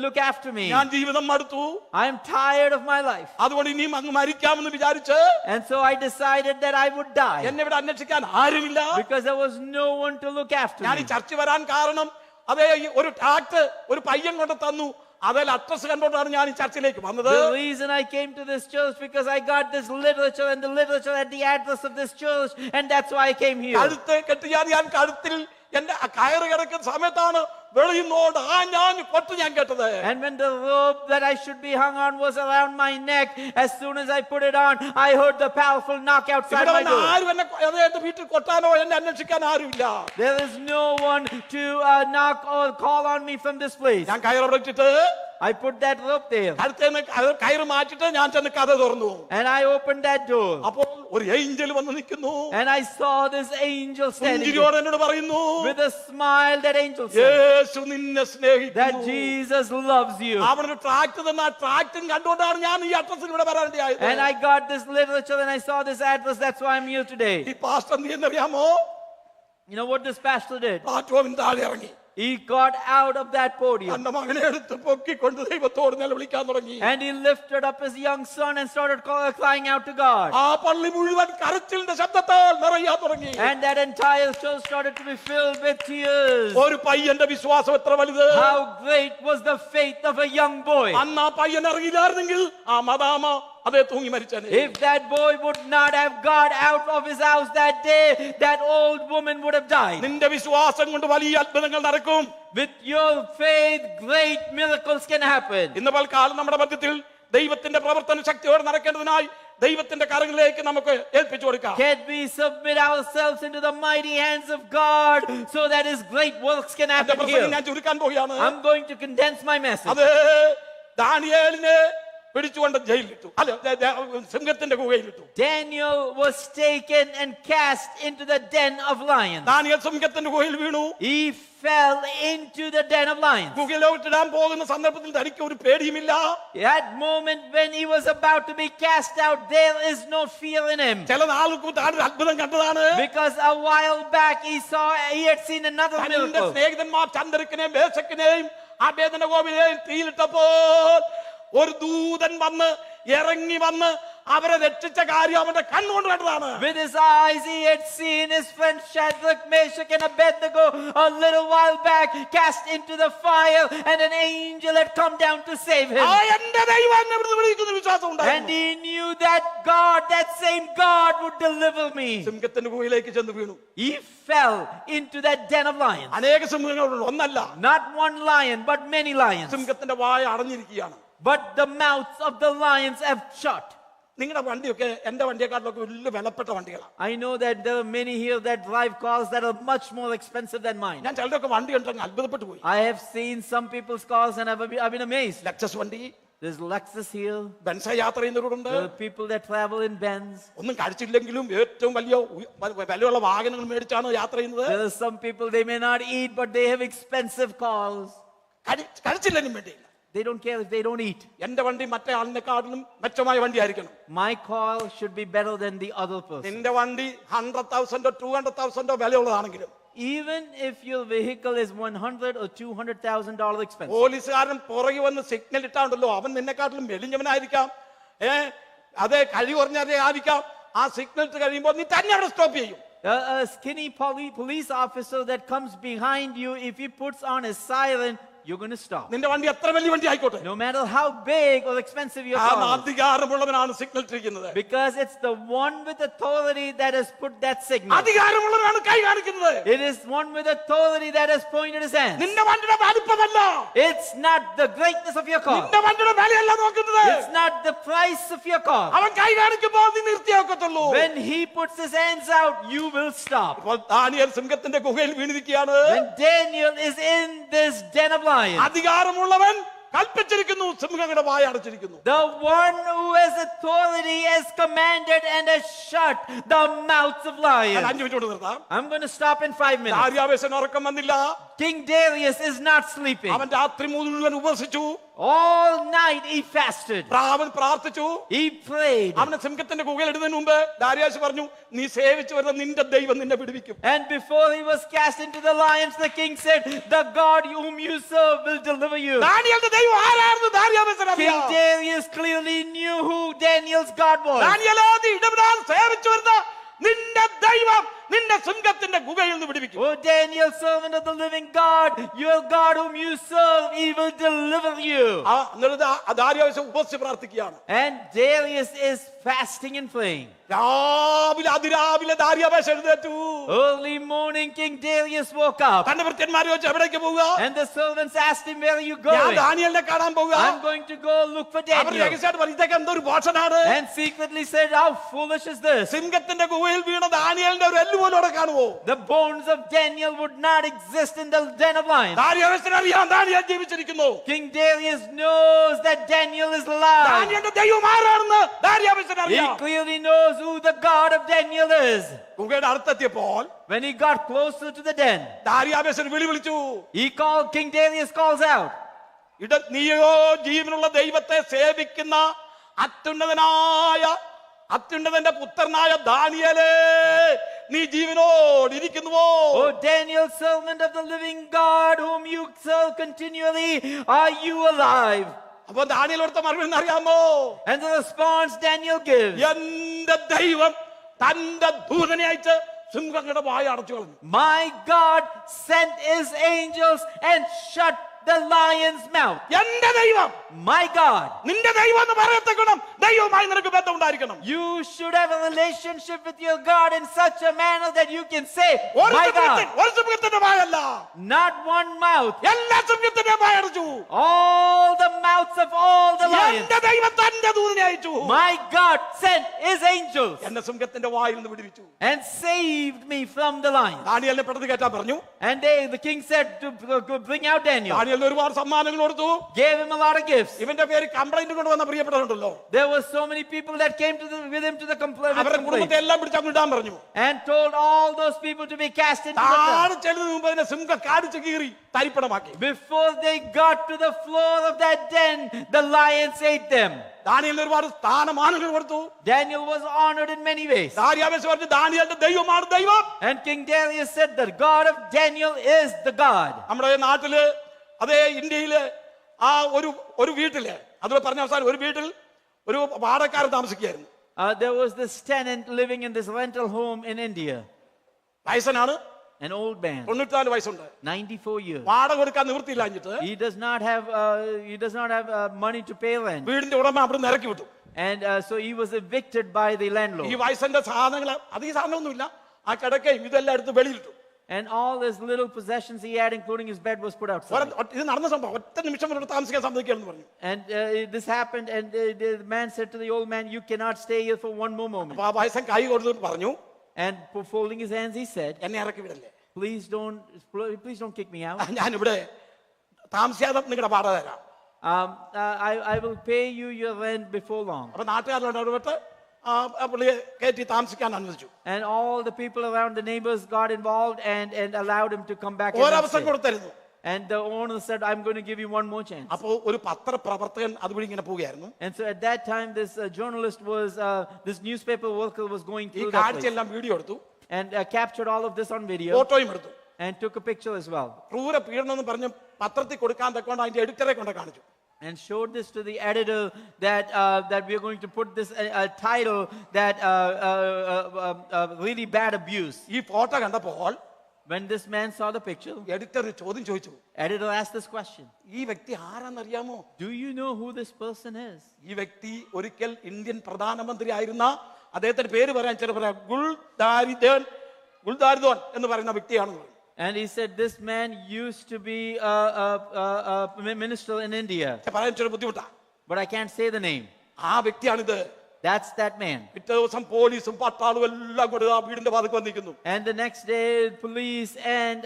look after me. ഞാൻ ജീവിതം മടുത്തു. I am tired of my life. അതുകൊണ്ട് ഇനിയും അങ്ങ് മരിക്കാമെന്ന് വിചാരിച്ച് And so I decided that I would die എന്നെ ഇവിടെ അന്വേഷിക്കാൻ ആരുമില്ല. because there was no one to look after ഞാൻ ഈ me. ചർച്ച വരാൻ കാരണം അതേ ഒരു ടാക്ട് ഒരു പയ്യൻ കൊണ്ട് തന്നു. അതിൽ അഡ്രസ് കണ്ടോണ്ടാണ് ഞാൻ ഈ ചർച്ചിലേക്ക് വന്നത്. The reason I came to this church because I got this literature and the literature had the address of this church, and that's why I came here. കഴുത്ത് കെട്ടിയാൽ ഞാൻ കഴുത്തിൽ എന്റെ കയറ് കിടക്കുന്ന സമയത്താണ് വെളിയുന്നോണ്ട് ഞാൻ കൊട്ട് ഞാൻ കേട്ടത്. And when the rope that I should be hung on was around my neck, as soon as I put it on, I heard the powerful knock outside my door. ആരും എന്നെ എന്റെ വീട്ടിൽ കൊട്ടാനോ എന്നെ അന്വേഷിക്കാൻ ആരുമില്ല. There is no one to knock or call on me from this place. ഞാൻ കയറ് വെച്ചിട്ട് I put that rope there കയറ് മാറ്റിട്ട് ഞാൻ ചെന്ന് കഥ തുറന്നു. and I opened that door. അപ്പോൾ ഒരു ഏഞ്ചൽ വന്ന് നിൽക്കുന്നു. And I saw this angel standing പുഞ്ചിരിയോടെ എന്നോട് പറയുന്നു, with a smile. That angel said യേശു നിന്നെ that സ്നേഹിക്കുന്നു. Jesus loves you. അവനൊരു ട്രാക്ട് തന്ന ആ ട്രാക്ടും കണ്ടുകൊണ്ടാണ് ഞാൻ ഈ അഡ്രസ്സിൽ ഇവിടെ വരാനിടയായത്. And I got this literature and I saw this address. That's why I'm here today. ഈ പാസ്റ്റർ എന്ത് ചെയ്യുന്നറിയാമോ? You know what this pastor did? പ്ലാറ്റ്ഫോമിൽ താഴെ ഇറങ്ങി He got out of that podium തന്റെ മകനെ എടുത്ത് പൊക്കിക്കൊണ്ട് ദൈവത്തോട് നിലവിളിക്കാൻ തുടങ്ങി. and he lifted up his young son and started crying out to God. ആ പള്ളി മുഴുവൻ കരച്ചിലിന്റെ ശബ്ദത്താൽ നിറയാൻ തുടങ്ങി. And that entire church started to be filled with tears. ഒരു പയ്യന്റെ വിശ്വാസം എത്ര വലുത്! How great was the faith of a young boy. അന്ന് ആ പയ്യൻ ഇറങ്ങിയില്ലായിരുന്നെങ്കിൽ ആ മദാമ അതേ തൂങ്ങി മരിച്ചേനെ. If that boy would not have got out of his house that day, that old woman would have died. നിന്റെ വിശ്വാസം കൊണ്ട് വലിയ അത്ഭുതങ്ങൾ നടക്കും. With your faith, great miracles can happen. ഇന്ന് പൽക്കാലം നമ്മുടെ മധ്യത്തിൽ ദൈവത്തിന്റെ പ്രവർത്തന ശക്തിയോടെ നടക്കേണ്ടതിനായി ദൈവത്തിന്റെ കരങ്ങളിലേക്ക് നമുക്ക് ഏൽപ്പിച്ചു കൊടുക്കാം. Can we submit ourselves into the mighty hands of God so that His great works can എന്റെ happen പ്രസംഗം here? ഞാൻ ചുരുക്കാൻ പോവുകയാണ്. I'm going to condense my message. അത് ദാനിയേലിനെ പിടിച്ചുകൊണ്ട് ജയിലിലിട്ടു, അല്ല സിംഹത്തിന്റെ ഗുഹയിലിട്ടു. Daniel was taken and cast into the den of lions. Daniel സിംഹത്തിന്റെ ഗുഹയിൽ വീണു. He fell into the den of lions. ഗുഹയിലോട്ടിടാൻ പോകുന്ന സന്ദർഭത്തിൽ തനിക്ക് ഒരു പേടിയുമില്ല. That moment when he was about to be cast out, there is no fear in him. ചില നാൾക്ക് താൻ ഒരു അത്ഭുതം കണ്ടതാണ്. Because a while back he had seen another തന്റെ miracle. സ്നേഹിതന്മാർ ചന്ദ്രക്കിനെയും മേശക്കിനെയും അബേദനഗോവിനെയും തീയിലിട്ടപ്പോൾ ഒരു ദൂതൻ വന്ന് ഇറങ്ങി വന്ന് അവരെ രക്ഷിച്ച കാര്യം അവന്റെ കണ്ണുകൊണ്ട് കണ്ടതാണ്. With his eyes he had seen his friend Shadrach, Meshach and Abednego a little while back cast into the fire, and an angel had come down to save him. എന്റെ ദൈവം എന്നെ ഇവിടുന്ന് വിളിക്കുന്ന വിശ്വാസം And ഉണ്ടായിരുന്നു. he knew that God, that same God, would deliver me. സിംഹത്തിന്റെ ഗുഹയിലേക്ക് ചെന്ന് വീണു. He fell into that den of lions. അനേക സിംഹങ്ങളുണ്ട്, ഒന്നല്ല. Not one lion, but many lions. സിംഹത്തിന്റെ വായ അടഞ്ഞിരിക്കുകയാണ്. But the mouths of the lions have shut. നിങ്ങളുടെ വണ്ടിയൊക്കെ എന്റെ വണ്ടിയെക്കാട്ടിലൊക്കെ വലിയ വിലപ്പെട്ട വണ്ടികളാണ്. I know that there are many here that drive cars that are much more expensive than mine. ഞാൻ ചിലരൊക്കെ വണ്ടി കണ്ടിട്ട് അത്ഭുതപ്പെട്ടു പോയി. I have seen some people's cars and I've been amazed. Lexus വണ്ടി, There's Lexus here. ബെൻസ യാത്ര ചെയ്യുന്നവരുണ്ട്. There are people that travel in Benz. ഒന്നും കഴിച്ചില്ലെങ്കിലും ഏറ്റവും വലിയ വിലയുള്ള വാഹനങ്ങൾ മേടിച്ചാണ് യാത്ര ചെയ്യുന്നത്. There are some people, they may not eat, but they have expensive cars. കഴിച്ചില്ലെങ്കിലും വേണ്ടിയില്ല. They don't care if they don't eat. എന്റെ വണ്ടി മറ്റേ ആളിനെക്കാട്ടിലും മെച്ചമായ വണ്ടി ആയിരിക്കണം. My car should be better than the other person. നിന്റെ വണ്ടി 100,000 $200,000 വിലയുള്ളതാണെങ്കിലും, Even if your vehicle is $100,000 or $200,000 expensive. പോലീസുകാരൻ പുറകെ വന്ന് സിഗ്നൽ ഇട്ടാണ്ടല്ലോ, അവൻ നിന്നെക്കാട്ടിലും മെലിഞ്ഞവനായിരിക്കാം, അതേ കഴിവ് കുറഞ്ഞതേ ആയിരിക്കാം. ആ സിഗ്നൽ ഇട്ട് കഴിയുമ്പോൾ നീ തന്നെ അവിടെ സ്റ്റോപ്പ് ചെയ്യും. A skinny police officer that comes behind you, if he puts on a siren, you're going to stop. നിന്റെ വണ്ടി എത്ര വലിയ വണ്ടി ആയിക്കോട്ടെ, No matter how big or expensive your car is. അധികാരമുള്ളവനാണ് സിഗ്നൽ ഇട്ടിരിക്കുന്നത്. Because it's the one with authority that has put that signal. അധികാരമുള്ളവനാണ് കൈ കാണിക്കുന്നത്. It is one with authority that has pointed his hand. നിന്റെ വണ്ടിയുടെ വലിപ്പമല്ല, It's not the greatness of your car. നിന്റെ വണ്ടിയുടെ വിലയല്ല നോക്കുന്നത്. It's not the price of your car. അവൻ കൈ കാണിക്കുമ്പോൾ നീ നിർത്തിയാക്കത്തുള്ളൂ. When he puts his hands out, you will stop. അപ്പോൾ ദാനിയേൽ സിംഹത്തിന്റെ ഗുഹയിൽ വീണിരിക്കുകയാണ്. When Daniel is in this den of lions, അധികാരമുള്ളവൻ കൽപ്പിച്ചിരിക്കുന്നു, സിംഹങ്ങളുടെ വായ അടച്ചിരിക്കുന്നു. the one who has authority has commanded and has shut the mouths of lions. 5 minute കൊണ്ട് നിർത്താം. I'm going to stop in 5 minutes. ദാര്യാവേശന് ഉറക്കം വന്നില്ല. King Darius is not sleeping. അവൻ രാത്രി മുഴുവൻ ഉപവസിച്ചു. All night he fasted. അവൻ പ്രാർത്ഥിച്ചു. He prayed. അവനെ സിംഹത്തിന്റെ ഗുഹയിൽ ഇടുന്നതിന് മുമ്പ് ദാര്യാവേശ് പറഞ്ഞു, നീ സേവിച്ചു വരുന്ന നിന്റെ ദൈവം നിന്നെ വിടുവിക്കും. And before he was cast into the lions, the king said, the God whom you serve will deliver you. ദാനിയേലിന്റെ ദൈവം ആരാണെന്ന് ദാര്യാവേശിന് King അറിയാം. Darius clearly knew who Daniel's God was. ദാനിയേലേ, നീ ഇടപെടാൻ സേവിച്ചു വരുന്ന നിന്റെ ദൈവം നിന്നെ സിംഹത്തിന്റെ ഗുഹയിൽ നിന്ന് വിടുവിക്കും. Oh Daniel, servant of the living God, your God whom you serve, he will deliver you. ദാര്യാവേശ് ഉപവസിച്ച് പ്രാർത്ഥിക്കുകയാണ്. And Darius is fasting and praying. അതിരാവിലെ ദാര്യാവേശ് എഴുന്നേറ്റു. Early morning King Darius woke up. തന്റെ ഭൃത്യന്മാരെ വെച്ച് എവിടേക്ക് പോവുക? And the servants asked him, where are you ഞാൻ going? ദാനിയേലിനെ കാണാൻ പോവുക. I'm going to go look for our Daniel. രഹസ്യമായിട്ട് പറഞ്ഞു, ഇതൊക്കെ എന്തൊരു ഭാഷനാണ്. And secretly said, how foolish is this? സിംഹത്തിന്റെ ഗുഹയിൽ വീണ ദാനിയേലിന്റെ ഒരു എല്ല് പോലും അവിടെ കാണുമോ? The bones of Daniel would not exist in the den of lions. ദാര്യാവേശിന് അറിയാം ദാനിയേൽ ജീവിച്ചിരിക്കുന്നു. King Darius knows that Daniel is alive. ദാനിയേലിന്റെ ദൈവം ആരാണെന്ന് ദാര്യാവേശിന് He അറിയാം. clearly knows who the God of Daniel is. ഗുഹയുടെ അടുത്തെത്തിയപ്പോൾ When he got closer to the den, ദാര്യാവേശിന് വിളിച്ചു. King Darius calls out, നീയോ ജീവനുള്ള ദൈവത്തെ സേവിക്കുന്ന അത്യുന്നതന്റെ പുത്രനായ ദാനിയേലേ, നീ ജീവനോടിരിക്കുന്നുവോ? Oh Daniel, servant of the living God whom you serve continually, are you alive? അപ്പൊ ദാനിയേൽ കൊടുത്ത മറുപടി അറിയാമോ? And the response Daniel gives, എന്റെ ദൈവം തന്റെ ദൂതനെ അയച്ച് സിംഹങ്ങളുടെ വായ അടച്ചു കളഞ്ഞു. my God sent his angels and shut the lion's mouth. എന്റെ ദൈവം, My God. നിന്റെ ദൈവം എന്ന് പറയത്തക്കണം ദൈവവുമായി നിനക്ക് ബന്ധം ഉണ്ടായിരിക്കണം. You should have a relationship with your God in such a manner that you can say, My God. ഒരു സിംഹത്തിന്റെ വായല്ല, Not one mouth. എല്ലാ സിംഹത്തിന്റെ വായടച്ചു. All the mouths of all the lions. എന്റെ ദൈവം തന്റെ ദൂതനെ അയച്ചു. My God sent his angels എന്നെ സിംഹത്തിന്റെ വായിൽ നിന്ന് വിടുവിച്ചു. and saved me from the lion. ദാനിയേലിനെ പെട്ടെന്ന് കേട്ടാൻ പറഞ്ഞു. And the king said to bring out Daniel. ദാനിയേലിന് ഒരുപാട് സമ്മാനങ്ങൾ കൊടുത്തു. Gave him a lot of gifts. ഇവന്റെ പേര് കംപ്ലൈന്റ് കൊണ്ടുവന്ന പ്രിയപ്പെട്ടവരുണ്ടല്ലോ. There were so many people that came with him to the complaint. അവരുടെ കുടുംബത്തെ എല്ലാം പിടിച്ചങ്ങ് ഇടാൻ പറഞ്ഞു. And told all those people to be cast into the താഴെ ചെല്ലുന്നതിന് മുമ്പ് അതിനെ സിംഹം കാടിച്ച് കീറി തരിപ്പണമാക്കി. Before they got to the floor of that den, the lions ate them. ദാനിയേലിന് ഒരുപാട് സ്ഥാനമാനങ്ങൾ കൊടുത്തു. Daniel was honored in many ways. ദാരിയാവേശ് പറഞ്ഞു ദാനിയേലിന്റെ ദൈവമാണ് ദൈവം. And King Darius said the God of Daniel is the God. നമ്മുടെ നാട്ടില് അതേ ഇന്ത്യയില് ആ ഒരു വീട്ടില് അതുപോലെ പറഞ്ഞ അവസാനം ഒരു വീട്ടിൽ ഒരു വാടകക്കാരൻ താമസിക്കുകയായിരുന്നു. There was this tenant living in this rental home in India. വയസ്സനാണ്, An old man, 94 വയസ്സുണ്ട്. 94 years. വാടക കൊടുക്കാൻ നിവൃത്തിയില്ലാഞ്ഞിട്ട് He does not have money to pay rent. വീടിന്റെ ഉടമ അവിടെ ഇറക്കി വിട്ടു. And so he was evicted by the ഈ landlord. വയസ്സന്റെ സാധനങ്ങൾ അധികം സാധനമൊന്നുമില്ല, ആ കിടക്കയും ഇതെല്ലാം എടുത്ത് വെളിയിലിട്ടു. And all his little possessions he had, including his bed, was put outside. ഇത് നടന്ന സംഭവം. ഒറ്റ നിമിഷം ഇവിടെ താമസിക്കാൻ സമ്മതിക്കാന്ന് പറഞ്ഞു. And this happened, and the man said to the old man, "You cannot stay here for one more moment." അപ്പൊ ആ വയസ്സൻ കൈ കൊടുത്തിട്ട് പറഞ്ഞു, And folding his hands, he said, എന്നെ ഇറക്കി വിടല്ലേ, please don't kick me out. ഞാനിവിടെ താമസിയാതെ നിങ്ങളുടെ വാടക തരാം. I will pay you your rent before long. അപ്പൊ നാട്ടുകാരിലോട്ട് ഇടപെട്ട് പുള്ളിയെ കയറ്റി താമസിക്കാൻ അനുവദിച്ചു. And all the people around, the neighbors, got involved and allowed him to come back. ഒരവസരം കൊടുത്തിരുന്നു. And the owner said, "I'm going to give you one more chance." അപ്പോ ഒരു പത്രപ്രവർത്തകൻ അതുവഴി ഇങ്ങനെ പോവുകയായിരുന്നു. And so at that time, this journalist this newspaper worker was going ഈ through that place കാഴ്ചയെല്ലാം video എടുത്തു, and captured all of this on video ഫോട്ടോയും എടുത്തു. and took a picture as well. ക്രൂര പീഡനം എന്ന് പറഞ്ഞ് പത്രത്തിൽ കൊടുക്കാൻ തക്കൊണ്ട് അതിന്റെ എഡിറ്ററെ കൊണ്ട് കാണിച്ചു. And showed this to the editor that we are going to put this title that really bad abuse. ഈ ഫോട്ടോ കണ്ടപ്പോൾ When this man saw the picture, editor ചോദ്യം ചോദിച്ചു. editor asked this question: ഈ വ്യക്തി ആരാന്നറിയാമോ? Do you know who this person is? ഈ വ്യക്തി ഒരിക്കൽ Indian പ്രധാനമന്ത്രി ആയിരുന്ന, അദ്ദേഹത്തിന്റെ പേര് പറയാൻ ചില പറയാം, ഗുൽദാരിദോൻ എന്ന് പറയുന്ന വ്യക്തിയാണെന്ന് പറഞ്ഞു. And he said this man used to be a minister in India, പറയാൻ ചില ബുദ്ധിമുട്ടാ. but I can't say the name. ആ വ്യക്തിയാണിത്. That's that man. പിറ്റേ ദിവസം പോലീസും പട്ടാളും എല്ലാം കൂടെ ആ വീടിന്റെ വാതിൽക്ക് വന്നിരിക്കുന്നു. And the next day, police and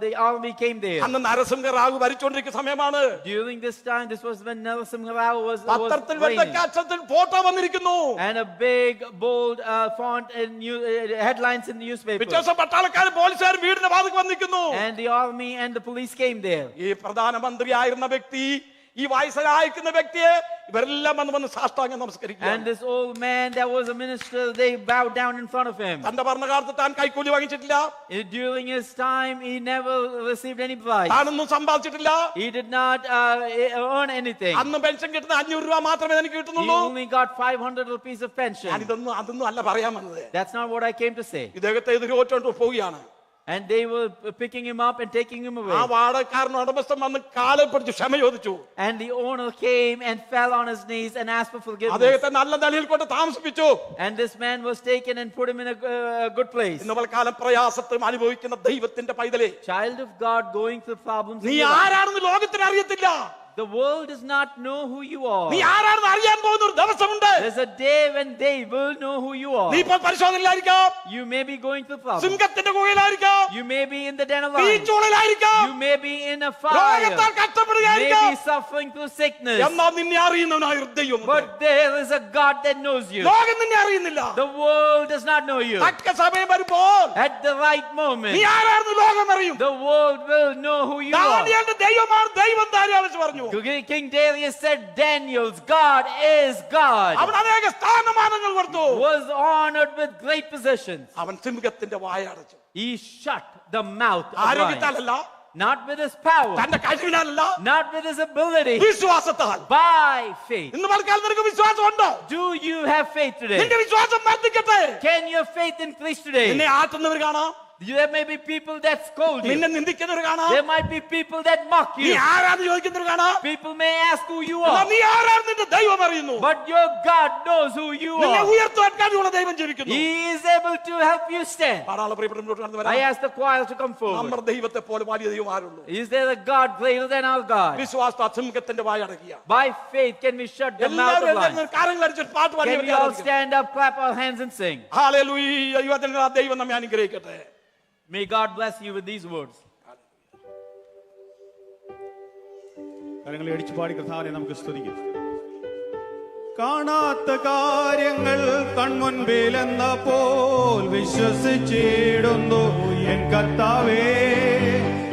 the army came there. അന്ന് നരസിംഹ റാവു ഭരിച്ചുകൊണ്ടിരിക്കുന്ന സമയമാണ്. During this time, this was when Narasimha Rao was പത്രത്തിൽ reigning. വെട്ടക്കാച്ചത്തിൽ ഫോട്ടോ വന്നിരിക്കുന്നു. And a big, bold font and headlines in the newspaper. പിറ്റേ ദിവസം പട്ടാളക്കാരും പോലീസുകാരും വീടിന്റെ വാതിൽക്ക് വന്നിരിക്കുന്നു. And the army and the police came there. ഈ പ്രധാനമന്ത്രി ആയിരുന്ന വ്യക്തി, ഈ വയസ്സനായിരിക്കുന്ന വ്യക്തിയെ ഇവരെല്ലാം വന്ന് സാഷ്ടാംഗം നമസ്കരിക്കുക. And this old man that was a minister, they bowed down in front of him. തന്റെ ഭരണകാലത്ത് താൻ കൈക്കൂലി വാങ്ങിച്ചിട്ടില്ല. During his time, he never received any prize. താനൊന്നും സമ്പാദിച്ചിട്ടില്ല. He did not earn anything. അന്ന് പെൻഷൻ കിട്ടുന്ന 500 രൂപ മാത്രമേ എനിക്ക് He കിട്ടുന്നുള്ളൂ. only got 500 rupees of pension. അതൊന്നും അല്ല പറയാൻ വന്നത്. That's not what I came to say. ഇദ്ദേഹത്തെ എതിരോട്ടോണ്ട് പോവുകയാണ്. And they were picking him up and taking him away. ആ വാടകക്കാരൻ ഉടമസ്ഥൻ വന്ന് കാലിൽ പിടിച്ച് ക്ഷമ ചോദിച്ചു. And the owner came and fell on his knees and asked for forgiveness. അദ്ദേഹത്തെ നല്ല നിലയിൽ കൊണ്ട് താമസിപ്പിച്ചു. And this man was taken and put him in a good place. ഇന്ന് പലകാലം പ്രയാസത്തെ അനുഭവിക്കുന്ന ദൈവത്തിന്റെ പൈതലേ, Child of God going through problems. നീ ആരാണെന്ന് ലോകത്തിന് അറിയത്തില്ല. The world does not know who you are. നീ ആരാണെന്ന് അറിയാൻ പോകുന്ന ഒരു ദിവസമുണ്ട്. There's a day when they will know who you are. നീ ഇപ്പോൾ പരിശോധനയിലായിരിക്കാം. You may be going through problems. സിംഹത്തിന്റെ ഗുഹയിലായിരിക്കാം. You may be in the den of lions. തീച്ചൂളയിലായിരിക്കാം. You may be in a fire. രോഗത്താൽ You കഷ്ടപ്പെടുകയായിരിക്കാം. may be suffering through sickness. എന്നാൽ നിന്നെ അറിയുന്നവനായ ഒരു ദൈവമുണ്ട്. But there is a God that knows you. ലോകം നിന്നെ അറിയുന്നില്ല. The world does not know you. തക്ക സമയം വരുമ്പോൾ At the right moment, നീ ആരാണെന്ന് ലോകം അറിയും. the world will know who you are. ദാനിയേലിന്റെ ദൈവമാണ് ദൈവം ദാനിയേലിനോട് പറഞ്ഞു. King Darius said, Daniel's God is God. അവൻ അനേക സ്ഥാനമാനങ്ങൾ കൊടുത്തു. Was honored with great positions. അവൻ സിംഹത്തിന്റെ വായ അടച്ചു. He shut the mouth of lions. ആരോഗ്യത്താലല്ല, Not with his power, തന്റെ കഴിവിനാലല്ല, not with his ability, വിശ്വാസത്താൽ. by faith. ഇന്ന് പലക്കാലം നിനക്ക് വിശ്വാസം ഉണ്ടോ? Do you have faith today? നിന്റെ വിശ്വാസം വർദ്ധിക്കട്ടെ. Can your faith increase today? നിന്നെ ആട്ടുന്നവർ കാണാം. There may be people that scold you. നിന്നെ നിന്ദിക്കുന്നവർ കാണാം. There might be people that mock നീ you. ആരാന്ന് ചോദിക്കുന്നവർ കാണാം. People may ask who you എന്നാൽ are. നീ ആരാന്ന് നിന്റെ ദൈവം അറിയുന്നു. But your God knows who you നിന്നെ are. ഉയർത്താൻ കഴിവുള്ള ദൈവം ജീവിക്കുന്നു. He is able to help you stand. പാടാനുള്ള പ്രിയപ്പെട്ട മുന്നോട്ട് കടന്നു I വരാം. ask the choir to come forward. നമ്മുടെ ദൈവത്തെ പോലെ വലിയ ദൈവം ആരുള്ളൂ? Is there a God greater than our God? വിശ്വാസത്താൽ സിംഹത്തിന്റെ വായ അടക്കിയ By faith can we shut the mouth of lions? കാര്യങ്ങൾ അടിച്ചിട്ട് പാട്ട് പാടി Can we all stand up, clap our hands and sing? Hallelujah. ദൈവം നമ്മെ അനുഗ്രഹിക്കട്ടെ. May God bless you with these words. കാര്യങ്ങളെ അടിച്ചു പാടി കർത്താവിനെ നമുക്ക് സ്തുതിക്കാം. കാണാത്ത കാര്യങ്ങൾ കൺമുൻപിലെന്ന പോൽ വിശ്വസിച്ചിടുന്നു എൻ കർത്താവേ.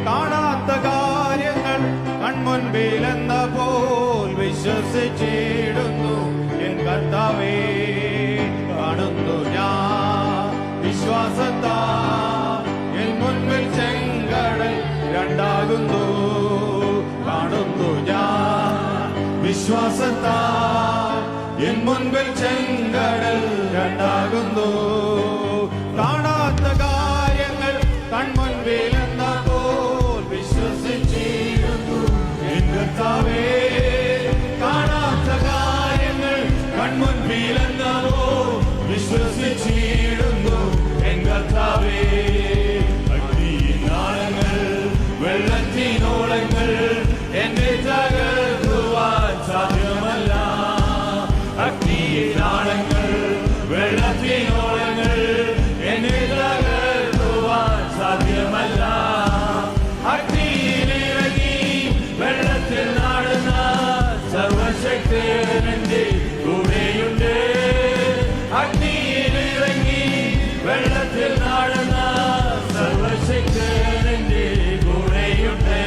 കാണാത്ത കാര്യങ്ങൾ കൺമുൻപിലെന്ന പോൽ വിശ്വസിച്ചിടുന്നു എൻ കർത്താവേ. കാണുന്നു ഞാൻ വിശ്വാസത്താൽ എൻ മുൻപിൽ ചെങ്കടൽ രണ്ടാകുന്നു. കാണുന്നു ഞാൻ വിശ്വാസത്താൽ എൻ മുൻപിൽ ചെങ്കടൽ രണ്ടാകുന്നു. കാണാത്ത കാര്യങ്ങൾ കൺമുൻപിലെന്ന പോൽ വിശ്വസിച്ചിരുന്നു എൻ കർത്താവേ. കാണാത്ത കാര്യങ്ങൾ കൺമുൻപിലെന്ന പോൽ വിശ്വസിച്ചിരുന്നു എൻ കർത്താവേ. അഗ്നിനാളങ്ങൾ വെള്ളത്തിനോളങ്ങൾ എന്നെ തകർക്കുവാൻ സാധ്യമല്ല. അഗ്നിനാളങ്ങൾ വെള്ളത്തിനോളങ്ങൾ എന്നെ തകർക്കുവാൻ സാധ്യമല്ല. അഗ്നിയിലിറങ്ങി വെള്ളത്തിൽ നാടുന്ന സർവശക്തൻ എന്റെ കൂടെയുണ്ട്. അഗ്നിയിലിറങ്ങി വെള്ളത്തിൽ നാടുന്ന സർവശക്തൻ എന്റെ കൂടെയുണ്ട്.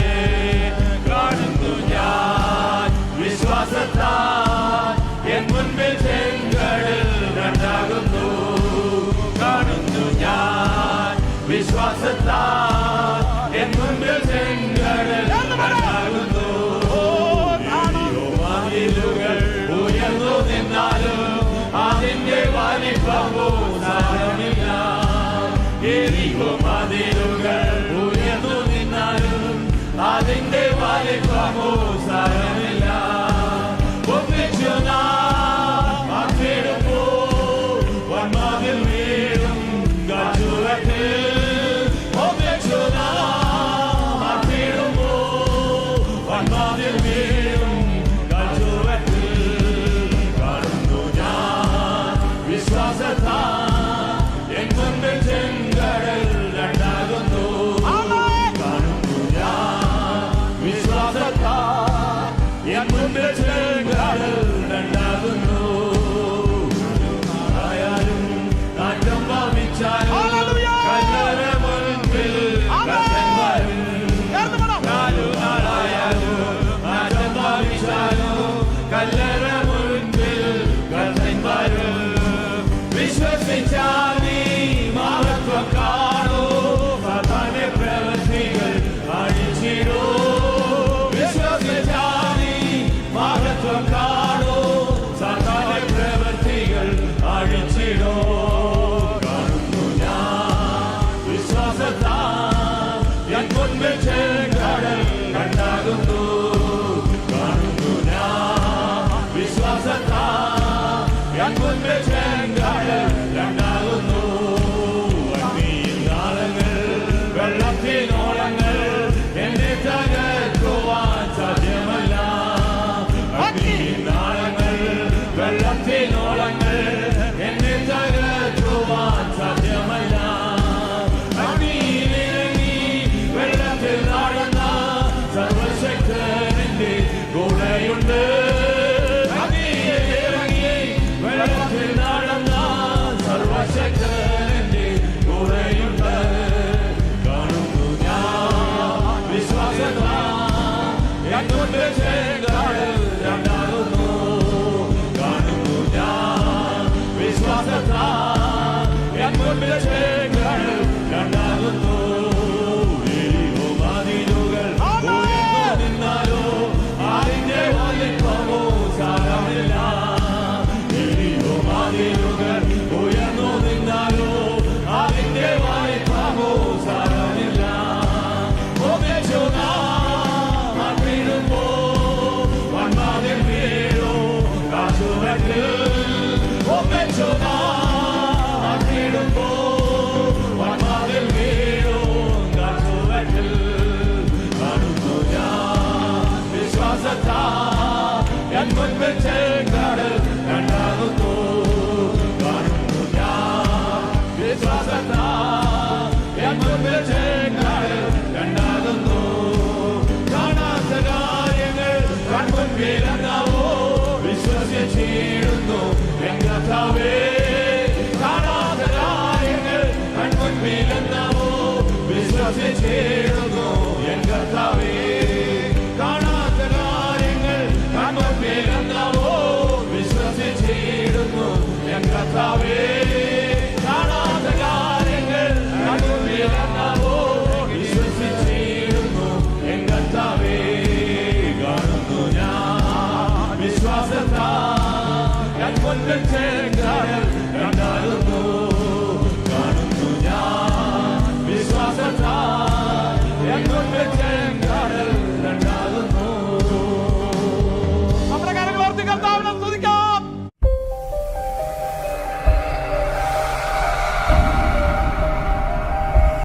കാണുന്നു ഞാൻ വിശ്വാസത്താൽ എൻ മുൻപിൽ ചെങ്കടൽ രണ്ടാകുന്നു. കാണുന്നു ഞാൻ വിശ്വാസത്താൽ എൻ മുൻപിൽ ചെങ്കടൽ രണ്ടാകുന്നു. മതിലുകൾ ഉയർന്നു നിന്നാലും അതിന്റെ വലിപ്പമോ സാരമില്ല. എരികോ മതിലുകൾ ഉയർന്നു നിന്നാലും അതിന്റെ വലിപ്പമോ സാരമില്ല. ഒന്നിച്ചു നാം അത്തിടുമ്പോ വന്മതിൽ വീഴും കാറ്റുവെട്ട്. ഒന്നിച്ചു നാം അത്തിടുമ്പോ വന്മതിൽ വീഴും കാറ്റുവെട്ട്. കാണുന്നു ഞാൻ വിശ്വാസത്താൽ എൻ മുൻപിൽ ചെങ്കടൽ രണ്ടാകുന്നു. കാണുന്നു ഞാൻ വിശ്വാസത്താൽ എൻ മുൻപിൽ ചെങ്കടൽ രണ്ടാകുന്നു. ആയാലും നാറ്റം ഭാവിച്ചാലും കല്ലറ മുൻപിൽ കർത്തൻ വരും. നാലുനാളായാലും നാറ്റം ഭാവിച്ചാലും കല്ലറ മുൻപിൽ കർത്തൻ വരും. വിശ്വസിച്ചാൽ നീ മഹത്വം കാണൂ. സാത്താന്റെ പ്രവൃത്തികൾ അഴിച്ചിടൂ. വിശ്വസിച്ചാൽ നീ മഹത്വം കാണൂ. സാത്താന്റെ പ്രവൃത്തികൾ അഴിച്ചിടൂ. കാണുന്നു ഞാൻ വിശ്വാസത്താൽ എൻ മുൻപിൽ ചെങ്കടൽ രണ്ടാകുന്നു. കാണുന്നു ഞാൻ വിശ്വാസത്താൽ എൻ മുൻപിൽ ചെങ്കടൽ രണ്ടാകുന്നു. അഗ്നിനാളങ്ങൾ വെള്ളത്തിനോളങ്ങൾ എന്നെ തകർക്കുവാൻ സാധ്യമല്ല. അഗ്നിനാളങ്ങൾ വെള്ളത്തിനോളങ്ങൾ എന്നെ തകർക്കുവാൻ സാധ്യമല്ല. അഗ്നിയിലിറങ്ങി വെള്ളത്തിൽ നാടുന്ന സർവശക്തൻ എന്റെ കൂടെയുണ്ട്. അഗ്നിയിലിറങ്ങി വെള്ളത്തിൽ നാടുന്ന സർവശക്തൻ എന്റെ കൂടെയുണ്ട്. കാണുന്നു ഞാൻ വിശ്വാസത്താൽ എൻ മുൻപിൽ ചെങ്കടൽ രണ്ടാകുന്നു. കാണുന്നു ഞാൻ കൊണ്ട്